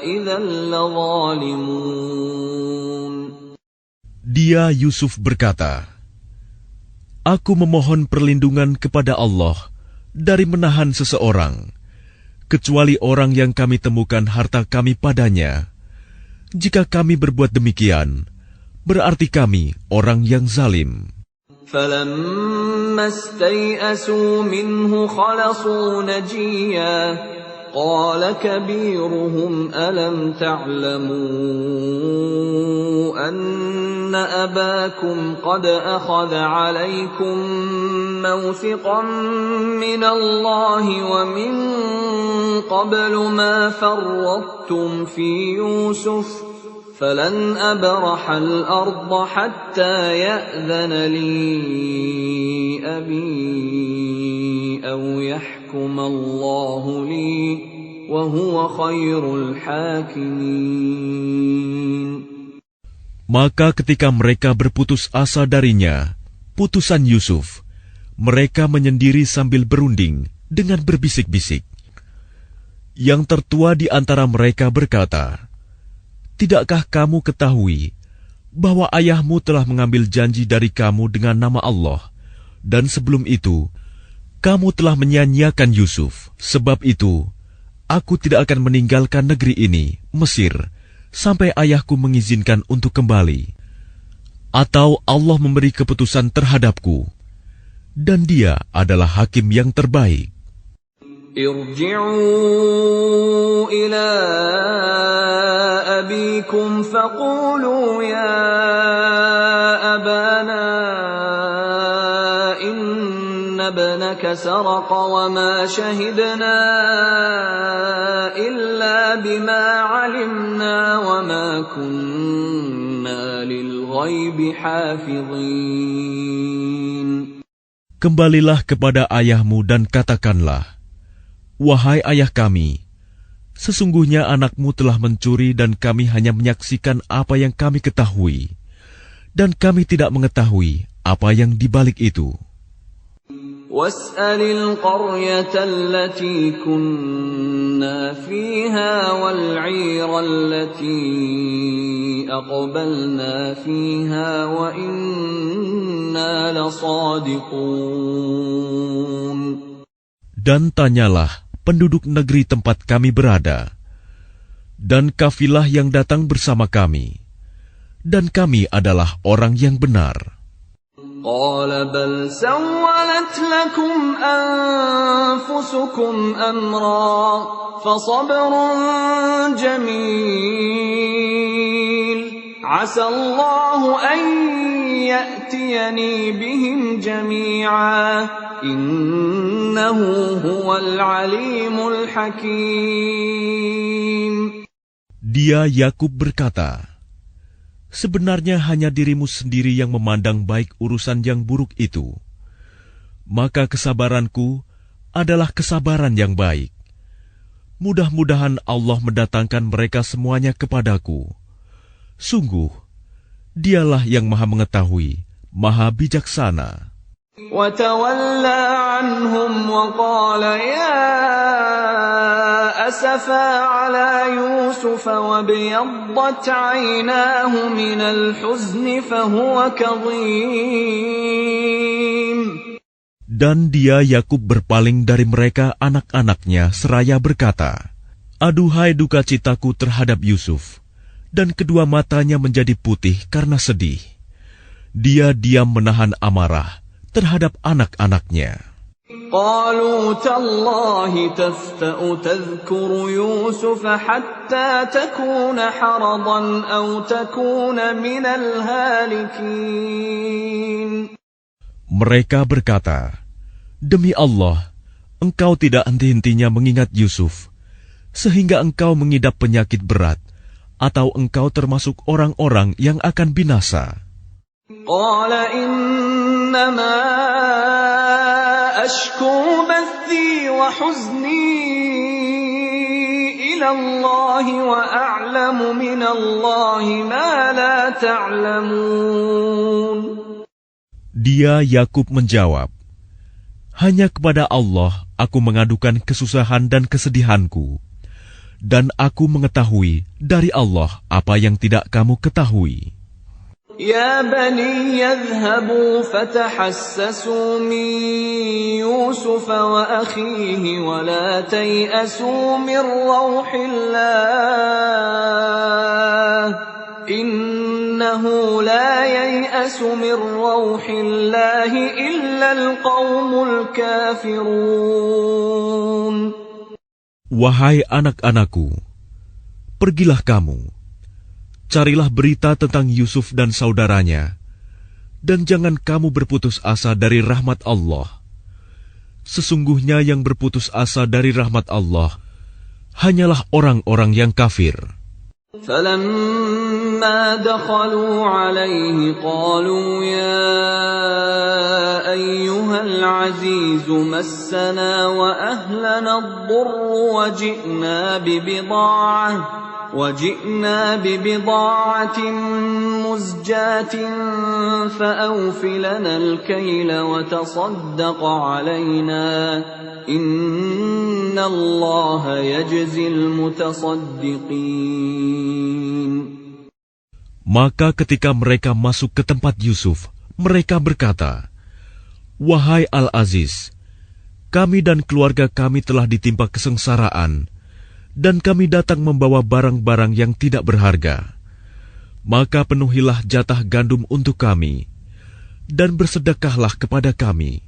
إذا لظالمون. Dia Yusuf berkata, aku memohon perlindungan kepada Allah dari menahan seseorang, kecuali orang yang kami temukan harta kami padanya. Jika kami berbuat demikian, berarti kami orang yang zalim. فَلَمَّا اسْتَيْأَسُوا مِنْهُ خَلَصُوا نَجِيًّا قَالَ كَبِيرُهُمْ أَلَمْ تَعْلَمُوا أَنَّ أَبَاكُمْ قَدْ أَخَذَ عَلَيْكُمْ مَوْثِقًا مِنَ اللَّهِ وَمِنْ قَبْلُ مَا فَرَّطتُمْ فِي يُوسُفَ فَلَنْ أَبْرَحَ الْأَرْضَ حَتَّى يَأْذَنَ لِي أَبِي أَوْ يَحْكُمَ اللَّهُ لِي وَهُوَ خَيْرُ الْحَاكِمِينَ. Maka ketika mereka berputus asa darinya, putusan Yusuf, mereka menyendiri sambil berunding dengan berbisik-bisik. Yang tertua di antara mereka berkata, tidakkah kamu ketahui bahwa ayahmu telah mengambil janji dari kamu dengan nama Allah, dan sebelum itu, kamu telah menyia-nyiakan Yusuf. Sebab itu, aku tidak akan meninggalkan negeri ini, Mesir, sampai ayahku mengizinkan untuk kembali. Atau Allah memberi keputusan terhadapku, dan dia adalah hakim yang terbaik. ارجعوا إلى أبيكم فقولوا يا أبانا إن ابنك سرق وما شهدنا إلا بما علمنا وما كنا للغيب حافظين. Kembalilah kepada ayahmu dan katakanlah, wahai ayah kami, sesungguhnya anakmu telah mencuri dan kami hanya menyaksikan apa yang kami ketahui, dan kami tidak mengetahui apa yang dibalik itu. وَاسْأَلِ الْقَرْيَةَ الَّتِي كُنَّا فِيهَا وَالْعِيرَ الَّتِي أَقْبَلْنَا فِيهَا وَإِنَّا لَصَادِقُونَ. Dan tanyalah penduduk negeri tempat kami berada, dan kafilah yang datang bersama kami, dan kami adalah orang yang benar. قال بل سولت لكم أنفسكم أمرا فصبر جميل عسى الله أن يأتيني بهم جميعا إنه هو العليم الحكيم. Dia Yakub berkata, sebenarnya hanya dirimu sendiri yang memandang baik urusan yang buruk itu. Maka kesabaranku adalah kesabaran yang baik. Mudah-mudahan Allah mendatangkan mereka semuanya kepadaku. Sungguh, dialah yang maha mengetahui, maha bijaksana. وتولى عنهم وقال يا أسفا على يوسف وابيضت عيناه من الحزن فهو كظيم. Dan dia Yakub berpaling dari mereka anak-anaknya seraya berkata, aduhai duka citaku terhadap Yusuf, dan kedua matanya menjadi putih karena sedih. Dia diam menahan amarah terhadap anak-anaknya. قالوا تالله تفتأ تذكر يوسف حتى تكون حرضا أو تكون من الهالكين. Mereka berkata, demi Allah, engkau tidak henti-hentinya mengingat Yusuf, sehingga engkau mengidap penyakit berat, atau engkau termasuk orang-orang yang akan binasa. قال إنما أشكو بثي وحزني إلى الله وأعلم من الله ما لا تعلمون. Dia Yakub menjawab, hanya kepada Allah aku mengadukan kesusahan dan kesedihanku, dan aku mengetahui dari Allah apa yang tidak kamu ketahui. يا بني يذهبوا فتحسسوا من يوسف وأخيه ولا تيأسوا من روح الله إنه لا ييأس من روح الله إلا القوم الكافرون. Wahai anak-anakku, pergilah kamu, carilah berita tentang Yusuf dan saudaranya, dan jangan kamu berputus asa dari rahmat Allah. Sesungguhnya yang berputus asa dari rahmat Allah hanyalah orang-orang yang kafir. فَلَمَّا دَخَلُوا عَلَيْهِ قَالُوا يَا أَيُّهَا الْعَزِيزُ مَسَّنَا وَأَهْلَنَا الضُّرُّ وَجِئْنَا بِبِضَاعَةٍ مُزْجَاةٍ فَأَوْفِ لَنَا الْكَيْلَ وَتَصَدَّقْ عَلَيْنَا إِنَّ اللَّهَ يَجْزِي الْمُتَصَدِّقِينَ. Maka ketika mereka masuk ke tempat Yusuf, mereka berkata, wahai Al-Aziz, kami dan keluarga kami telah ditimpa kesengsaraan, dan kami datang membawa barang-barang yang tidak berharga. Maka penuhilah jatah gandum untuk kami, dan bersedekahlah kepada kami.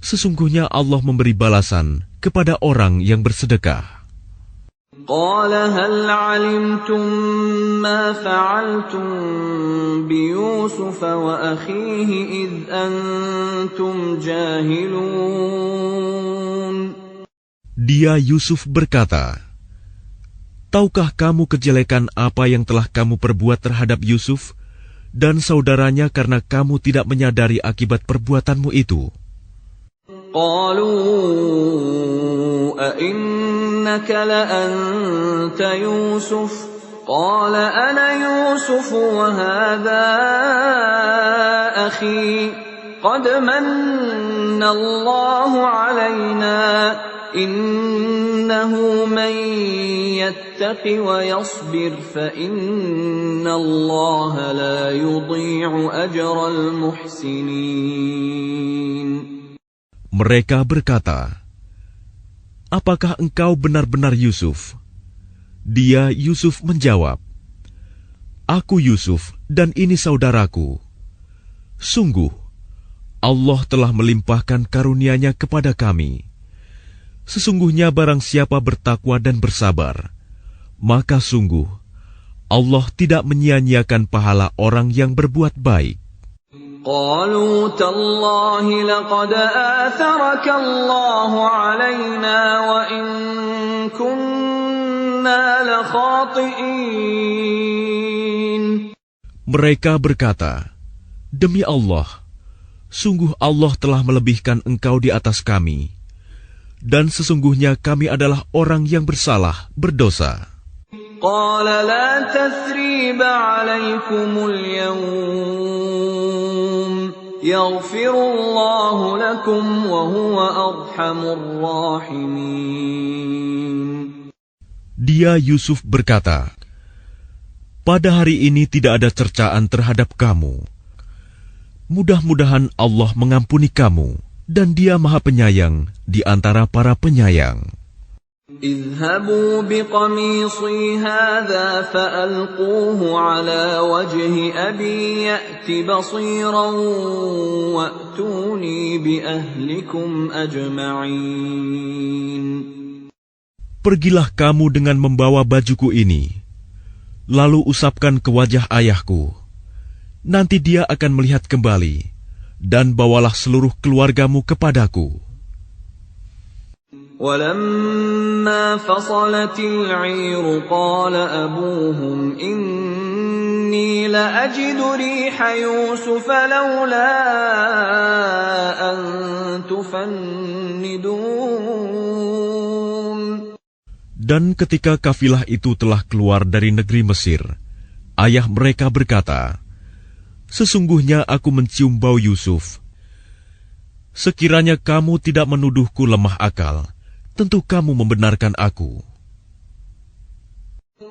Sesungguhnya Allah memberi balasan kepada orang yang bersedekah. قال هل علمتم ما فعلتم بيوسف وأخيه إذ أنتم جاهلون. Dia Yusuf berkata, tahukah kamu kejelekan apa yang telah kamu perbuat terhadap Yusuf dan saudaranya karena kamu tidak menyadari akibat perbuatanmu itu? قالوا أئنك لأنت يوسف قال أنا يوسف وهذا أخي قد من الله علينا إنه من يتق ويصبر فإن الله لا يضيع أجر المحسنين. Mereka berkata, apakah engkau benar-benar Yusuf? Dia Yusuf menjawab, aku Yusuf dan ini saudaraku. Sungguh, Allah telah melimpahkan karunia-Nya kepada kami. Sesungguhnya barang siapa bertakwa dan bersabar, maka sungguh Allah tidak menyia-nyiakan pahala orang yang berbuat baik. قالوا تالله لقد آثرك الله علينا وإن كنا لخاطئين. Mereka berkata, "Demi Allah, sungguh Allah telah melebihkan engkau di atas kami, dan sesungguhnya kami adalah orang yang bersalah, berdosa." قال لا تثريب عليكم اليوم يغفر الله لكم وهو أرحم الراحمين. Dia Yusuf berkata, "Pada hari ini tidak ada cercaan terhadap kamu. Mudah-mudahan Allah mengampuni kamu, dan Dia Maha Penyayang di antara para penyayang." اذهبوا بقميصي هذا فألقوه على وجه أبي يأت بصيرا وأتوني بأهلكم أجمعين. Pergilah kamu dengan membawa bajuku ini, lalu usapkan ke wajah ayahku. Nanti dia akan melihat kembali, dan bawalah seluruh keluargamu kepadaku. ولما فصلت العير قال أبوهم إني لأجد ريح يوسف لولا أن تفندون. Dan ketika kafilah itu telah keluar dari negeri Mesir, ayah mereka berkata, "Sesungguhnya aku mencium bau Yusuf. Sekiranya kamu tidak menuduhku lemah akal, tentu kamu membenarkan aku."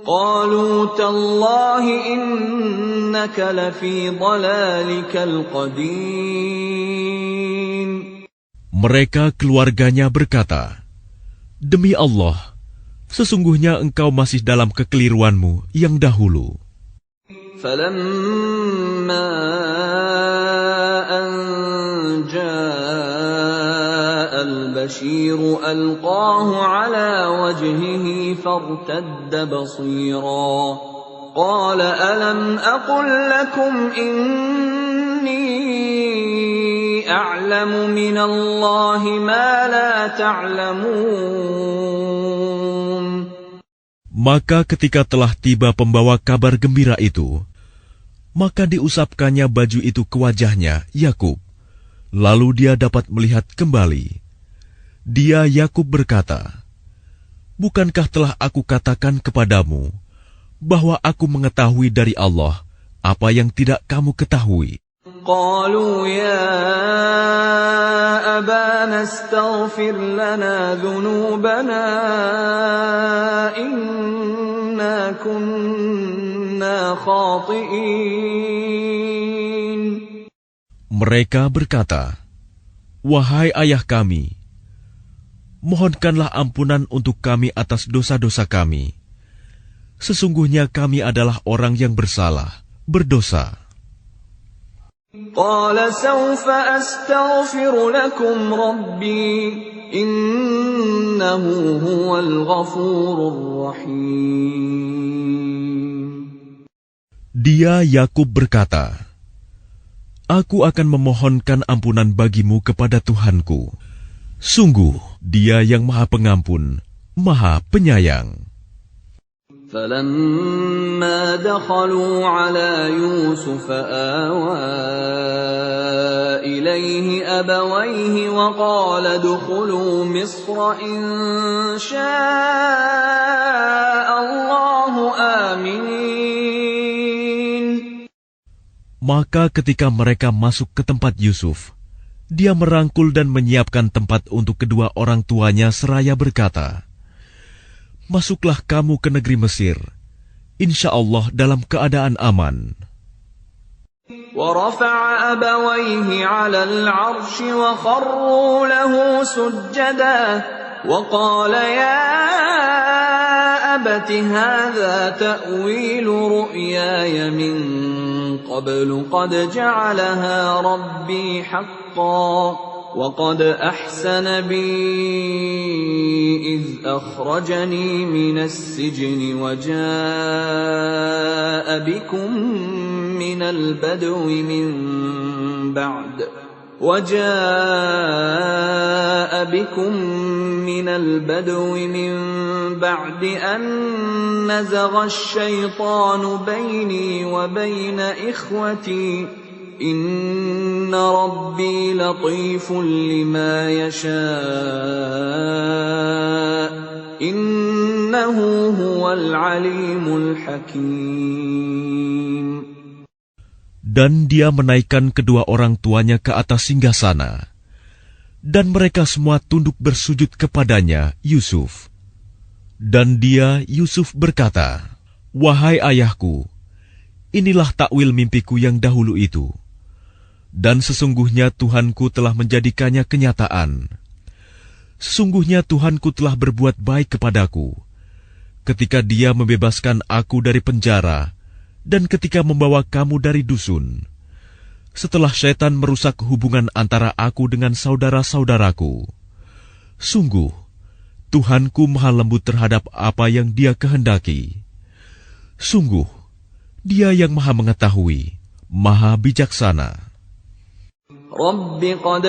قالوا تالله إنك لفي ضلالك القديم. Mereka keluarganya berkata, "Demi Allah, sesungguhnya engkau masih dalam kekeliruanmu yang dahulu." فلما أن جاء البشير ألقاه على وجهه فارتد بصيرا قال ألم أقل لكم إني أعلم من الله ما لا تعلمون. Maka ketika telah tiba pembawa kabar gembira itu, maka diusapkannya baju itu ke wajahnya, Yakub. Lalu dia dapat melihat kembali. Dia Yakub berkata, "Bukankah telah aku katakan kepadamu bahwa aku mengetahui dari Allah apa yang tidak kamu ketahui?" قالوا يا أبانا استغفر لنا ذنوبنا إنا كنا خاطئين. Mereka berkata, "Wahai ayah kami, mohonkanlah ampunan untuk kami atas dosa-dosa kami. Sesungguhnya kami adalah orang yang bersalah, berdosa." قال سوف أستغفر لكم ربي إنه هو الغفور الرحيم. Dia Yakub berkata, "Aku akan memohonkan ampunan bagimu kepada Tuhanku. Sungguh, Dia yang Maha Pengampun, Maha Penyayang." فلما دخلوا على يوسف آوى إليه أبويه وقال ادخلوا مصر إن شاء الله آمنين. Maka ketika mereka masuk ke tempat Yusuf, dia merangkul dan menyiapkan tempat untuk kedua orang tuanya seraya berkata, "Masuklah kamu ke negeri Mesir, insya Allah dalam keadaan aman." ورفع أبويه على العرش وخروا له سجدا وقال يا أبت هذا تأويل رؤياي من قبل قد جعلها ربي حقا وقد أحسن بي إذ أخرجني من السجن وجاء بكم من البدو من بعد أن نزغ الشيطان بيني وبين إخوتي إن ربي لطيف لما يشاء إنه هو العليم الحكيم. Dan dia menaikkan kedua orang tuanya ke atas singgasana, dan mereka semua tunduk bersujud kepadanya, Yusuf. Dan dia, Yusuf, berkata, "Wahai ayahku, inilah takwil mimpiku yang dahulu itu. Dan sesungguhnya Tuhanku telah menjadikannya kenyataan. Sesungguhnya Tuhanku telah berbuat baik kepadaku, ketika Dia membebaskan aku dari penjara, dan ketika membawa kamu dari dusun, setelah syaitan merusak hubungan antara aku dengan saudara-saudaraku. Sungguh, Tuhanku maha lembut terhadap apa yang Dia kehendaki. Sungguh, Dia yang maha mengetahui, maha bijaksana." رب قد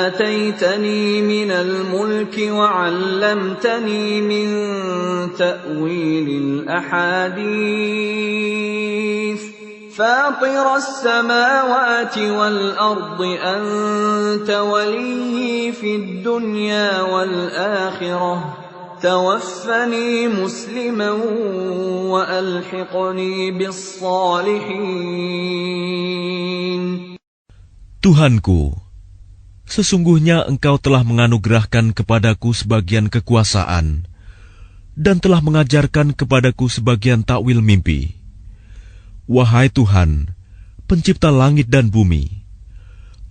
آتيتني من الملك وعلمتني من تأويل الأحاديث فاطر السماوات والأرض أنت ولي في الدنيا والآخرة توفني مسلما وألحقني بالصالحين. Tuhanku, sesungguhnya Engkau telah menganugerahkan kepadaku sebagian kekuasaan dan telah mengajarkan kepadaku sebagian takwil mimpi. Wahai Tuhan, pencipta langit dan bumi,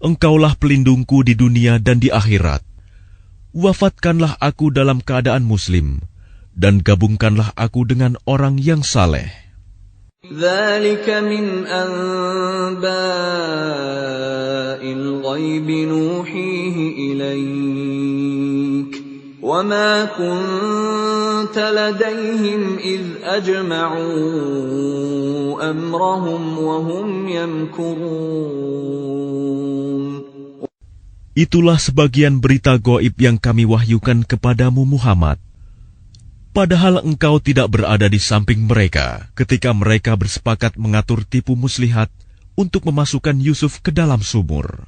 Engkaulah pelindungku di dunia dan di akhirat. Wafatkanlah aku dalam keadaan muslim, dan gabungkanlah aku dengan orang yang saleh. ذلك من أنباء الغيب نوحيه إليك وما كنت لديهم إذ أجمعوا أمرهم وهم يمكرون. Itulah sebagian berita gaib yang kami wahyukan kepadamu Muhammad. Padahal engkau tidak berada di samping mereka ketika mereka bersepakat mengatur tipu muslihat untuk memasukkan Yusuf ke dalam sumur.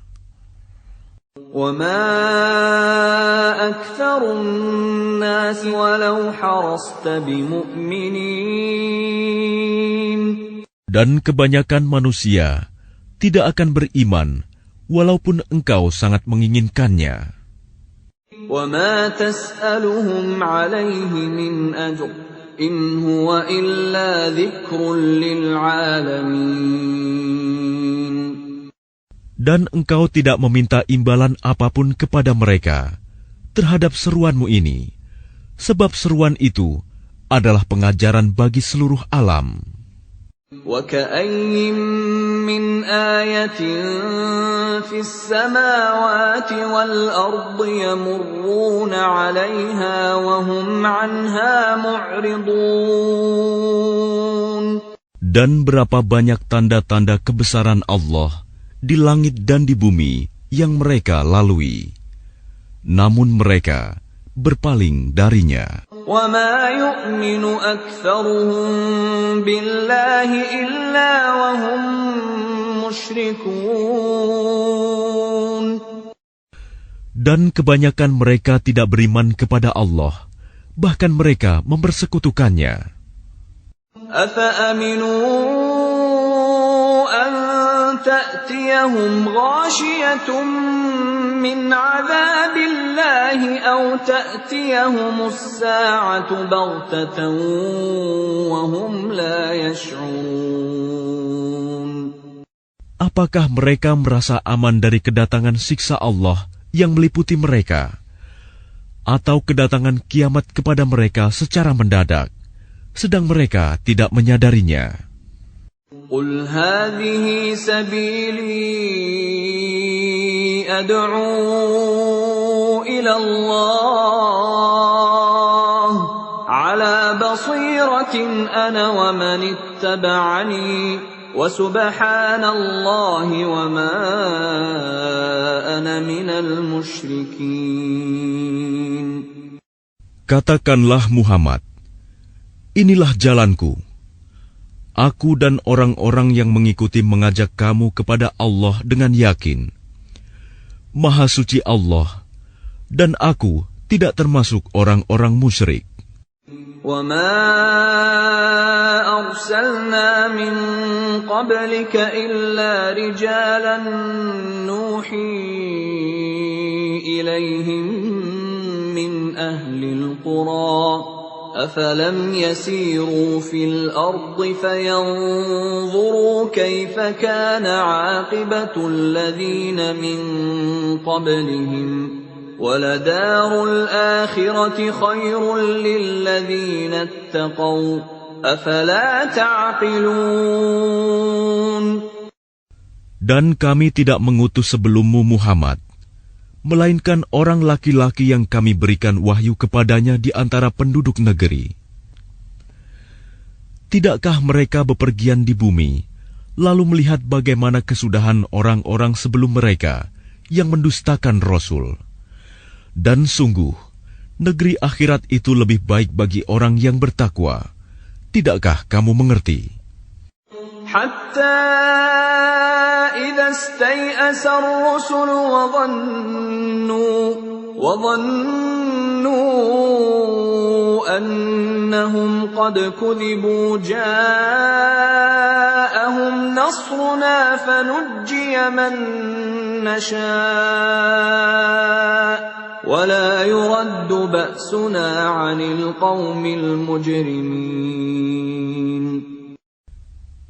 وَمَا أَكْثَرُ النَّاسِ وَلَوْ حَرَصْتَ بِمُؤْمِنِينَ. Dan kebanyakan manusia tidak akan beriman walaupun engkau sangat menginginkannya. وَمَا تَسْأَلُهُمْ عَلَيْهِ مِنْ أَجْرٍ إِنْ هُوَ إِلَّا ذِكْرٌ لِلْعَالَمِينَ. Dan engkau tidak meminta imbalan apapun kepada mereka terhadap seruanmu ini, sebab seruan itu adalah pengajaran bagi seluruh alam. وَكَأَيِّن مِّنْ آيَةٍ فِي السَّمَاوَاتِ وَالْأَرْضِ يَمُرُّونَ عَلَيْهَا وَهُمْ عَنْهَا مُعْرِضُونَ. Dan berapa banyak tanda-tanda kebesaran Allah di langit dan di bumi yang mereka lalui, namun mereka berpaling darinya. وَمَا يُؤْمِنُ أَكْثَرُهُم بِاللَّهِ إِلَّا وَهُم مُشْرِكُونَ. Dan kebanyakan mereka tidak beriman kepada Allah, bahkan mereka mempersekutukannya. أَفَأَمِنُوا أَن تَأْتِيَهُمْ غَاشِيَةٌ مِّنْ عَذَابِ اللَّهِ أَوْ تَأْتِيَهُمُ السَّاعَةُ بَغْتَةً وَهُمْ لَا يَشْعُرُونَ. Apakah mereka merasa aman dari kedatangan siksa Allah yang meliputi mereka, atau kedatangan kiamat kepada mereka secara mendadak, sedang mereka tidak menyadarinya? قُلْ هَٰذِهِ سَبِيلِي أَدْعُو إِلَى اللَّهِ أنا ومن اتبعني وسبحان الله وما أنا من المشركين. Katakanlah Muhammad, inilah jalanku. Aku dan orang-orang yang mengikuti mengajak kamu kepada Allah dengan yakin. Maha suci Allah, dan aku tidak termasuk orang-orang musyrik. وَمَا أَرْسَلْنَا مِن قَبْلِكَ إِلَّا رِجَالًا نُوحِي إِلَيْهِم مِّنْ أَهْلِ الْقُرَىٰ أَفَلَمْ يَسِيرُوا فِي الْأَرْضِ فَيَنظُرُوا كَيْفَ كَانَ عَاقِبَةُ الَّذِينَ مِن قَبْلِهِمْ وَلَدَارُ الْآخِرَةِ خَيْرٌ لِّلَّذِينَ اتَّقَوْا أَفَلَا تَعْقِلُونَ. Dan kami tidak mengutus sebelummu Muhammad, melainkan orang laki-laki yang kami berikan wahyu kepadanya di antara penduduk negeri. Tidakkah mereka bepergian di bumi, lalu melihat bagaimana kesudahan orang-orang sebelum mereka yang mendustakan Rasul? Dan sungguh, negeri akhirat itu lebih baik bagi orang yang bertakwa. Tidakkah kamu mengerti? Hatta idza istay'asa ar-rusul wa dhannu annahum qad kudhibu ja'ahum nasruna fanujjiya man nasha' وَلَا يُرَدُّ بَأْسُنَا عَنِ الْقَوْمِ الْمُجْرِمِينَ.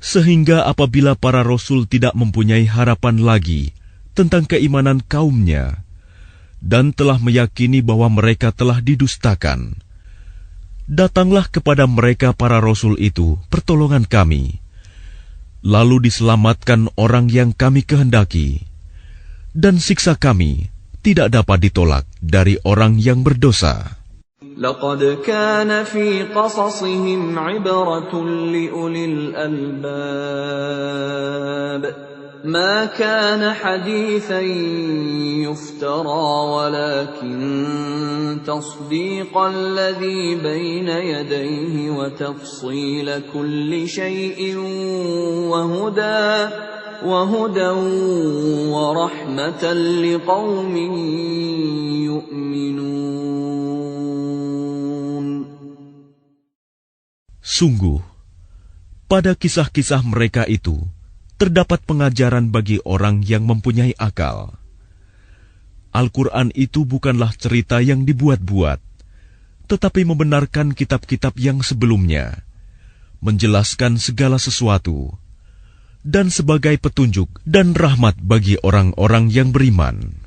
Sehingga apabila para rasul tidak mempunyai harapan lagi tentang keimanan kaumnya dan telah meyakini bahwa mereka telah didustakan, datanglah kepada mereka para rasul itu pertolongan kami, lalu diselamatkan orang yang kami kehendaki, dan siksa kami tidak dapat ditolak dari orang yang berdosa. لقد كان في قصصهم عبرة لأولي الألباب ما كان حديثا يفترى ولكن تصديق الذي بين يديه وتفصيل كل شيء وهدى ورحمة لقوم يؤمنون. Sungguh, pada kisah-kisah mereka itu terdapat pengajaran bagi orang yang mempunyai akal. Al-Quran itu bukanlah cerita yang dibuat-buat, tetapi membenarkan kitab-kitab yang sebelumnya, menjelaskan segala sesuatu, dan sebagai petunjuk dan rahmat bagi orang-orang yang beriman.